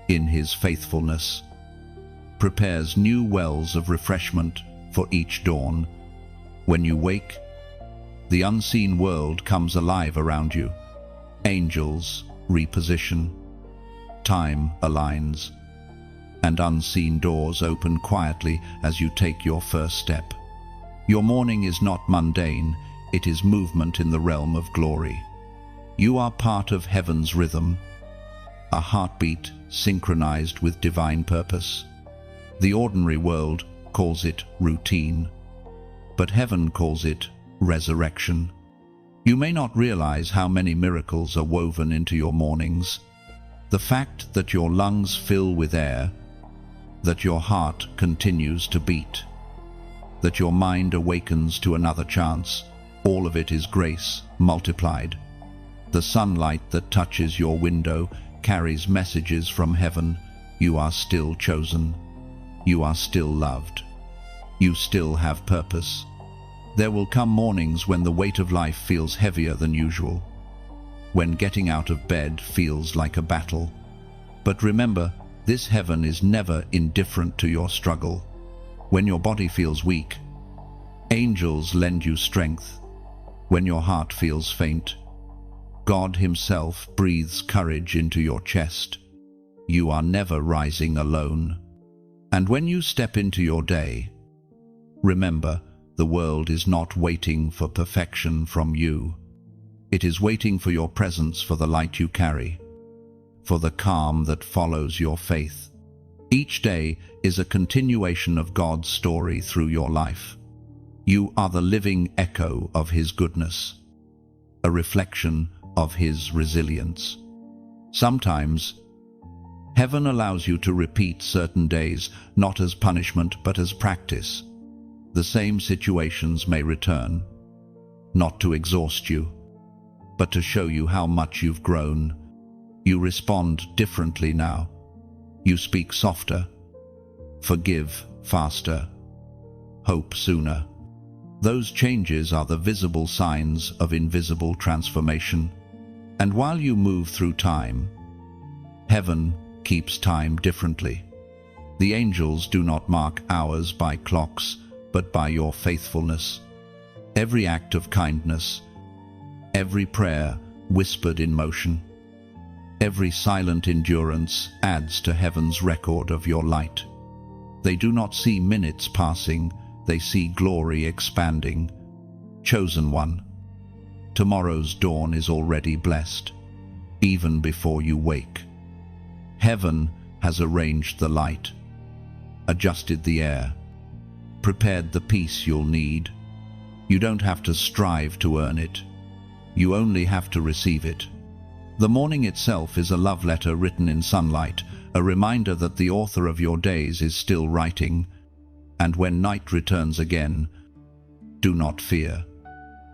[SPEAKER 1] in His faithfulness, prepares new wells of refreshment for each dawn. When you wake, the unseen world comes alive around you. Angels reposition, time aligns, and unseen doors open quietly as you take your first step. Your morning is not mundane, it is movement in the realm of glory. You are part of heaven's rhythm, a heartbeat synchronized with divine purpose. The ordinary world calls it routine, but heaven calls it resurrection. You may not realize how many miracles are woven into your mornings. The fact that your lungs fill with air, that your heart continues to beat, that your mind awakens to another chance, all of it is grace multiplied. The sunlight that touches your window carries messages from heaven. You are still chosen. You are still loved. You still have purpose. There will come mornings when the weight of life feels heavier than usual, when getting out of bed feels like a battle. But remember, this heaven is never indifferent to your struggle. When your body feels weak, angels lend you strength. When your heart feels faint, God Himself breathes courage into your chest. You are never rising alone. And when you step into your day, remember, the world is not waiting for perfection from you. It is waiting for your presence, for the light you carry, for the calm that follows your faith. Each day is a continuation of God's story through your life. You are the living echo of His goodness, a reflection of His resilience. Sometimes, heaven allows you to repeat certain days, not as punishment but as practice. The same situations may return, not to exhaust you, but to show you how much you've grown. You respond differently now. You speak softer, forgive faster, hope sooner. Those changes are the visible signs of invisible transformation. And while you move through time, heaven keeps time differently. The angels do not mark hours by clocks, but by your faithfulness. Every act of kindness, every prayer whispered in motion, every silent endurance adds to heaven's record of your light. They do not see minutes passing, they see glory expanding. Chosen one, tomorrow's dawn is already blessed, even before you wake. Heaven has arranged the light, adjusted the air, prepared the peace you'll need. You don't have to strive to earn it. You only have to receive it. The morning itself is a love letter written in sunlight, a reminder that the author of your days is still writing. And when night returns again, do not fear.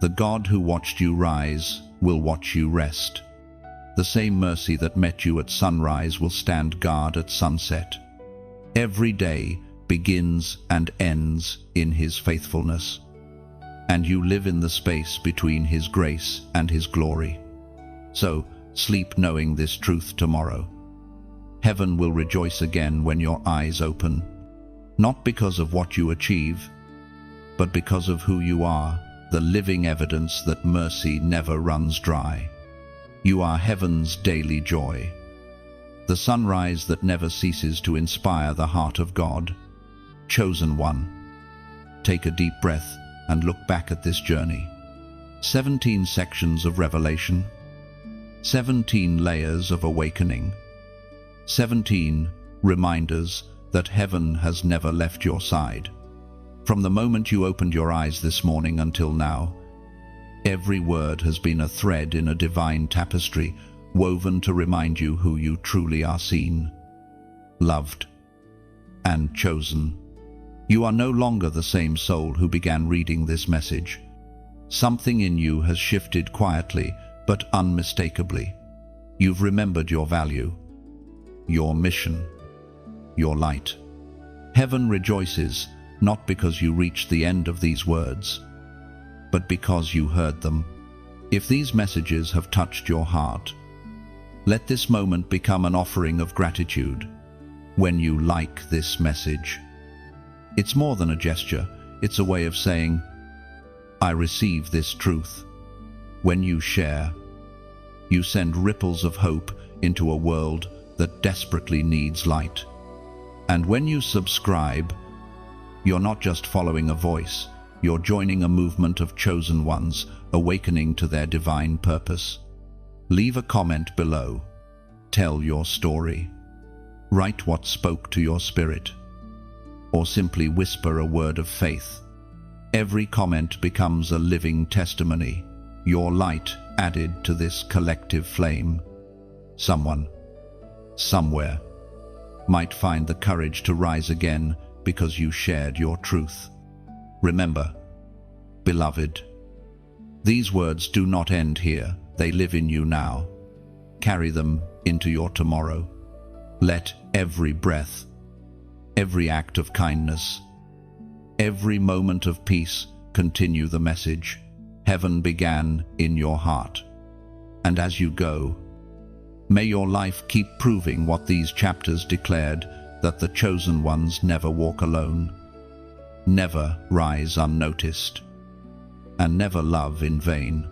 [SPEAKER 1] The God who watched you rise will watch you rest. The same mercy that met you at sunrise will stand guard at sunset. Every day begins and ends in His faithfulness, and you live in the space between His grace and His glory. So, sleep knowing this truth tomorrow. Heaven will rejoice again when your eyes open, not because of what you achieve, but because of who you are, the living evidence that mercy never runs dry. You are heaven's daily joy, the sunrise that never ceases to inspire the heart of God. Chosen one, take a deep breath and look back at this journey. 17 sections of revelation, 17 layers of awakening, 17 reminders that heaven has never left your side. From the moment you opened your eyes this morning until now, every word has been a thread in a divine tapestry woven to remind you who you truly are: seen, loved, and chosen. You are no longer the same soul who began reading this message. Something in you has shifted quietly but unmistakably. You've remembered your value, your mission, your light. Heaven rejoices, not because you reached the end of these words, but because you heard them. If these messages have touched your heart, let this moment become an offering of gratitude. When you like this message, it's more than a gesture, it's a way of saying, I receive this truth. When you share, you send ripples of hope into a world that desperately needs light. And when you subscribe, you're not just following a voice, you're joining a movement of chosen ones, awakening to their divine purpose. Leave a comment below. Tell your story. Write what spoke to your spirit. Or simply whisper a word of faith. Every comment becomes a living testimony, your light added to this collective flame. Someone, somewhere, might find the courage to rise again because you shared your truth. Remember, beloved, these words do not end here. They live in you now. Carry them into your tomorrow. Let every breath, every act of kindness, every moment of peace continue the message heaven began in your heart. And as you go, may your life keep proving what these chapters declared, that the chosen ones never walk alone, never rise unnoticed, and never love in vain.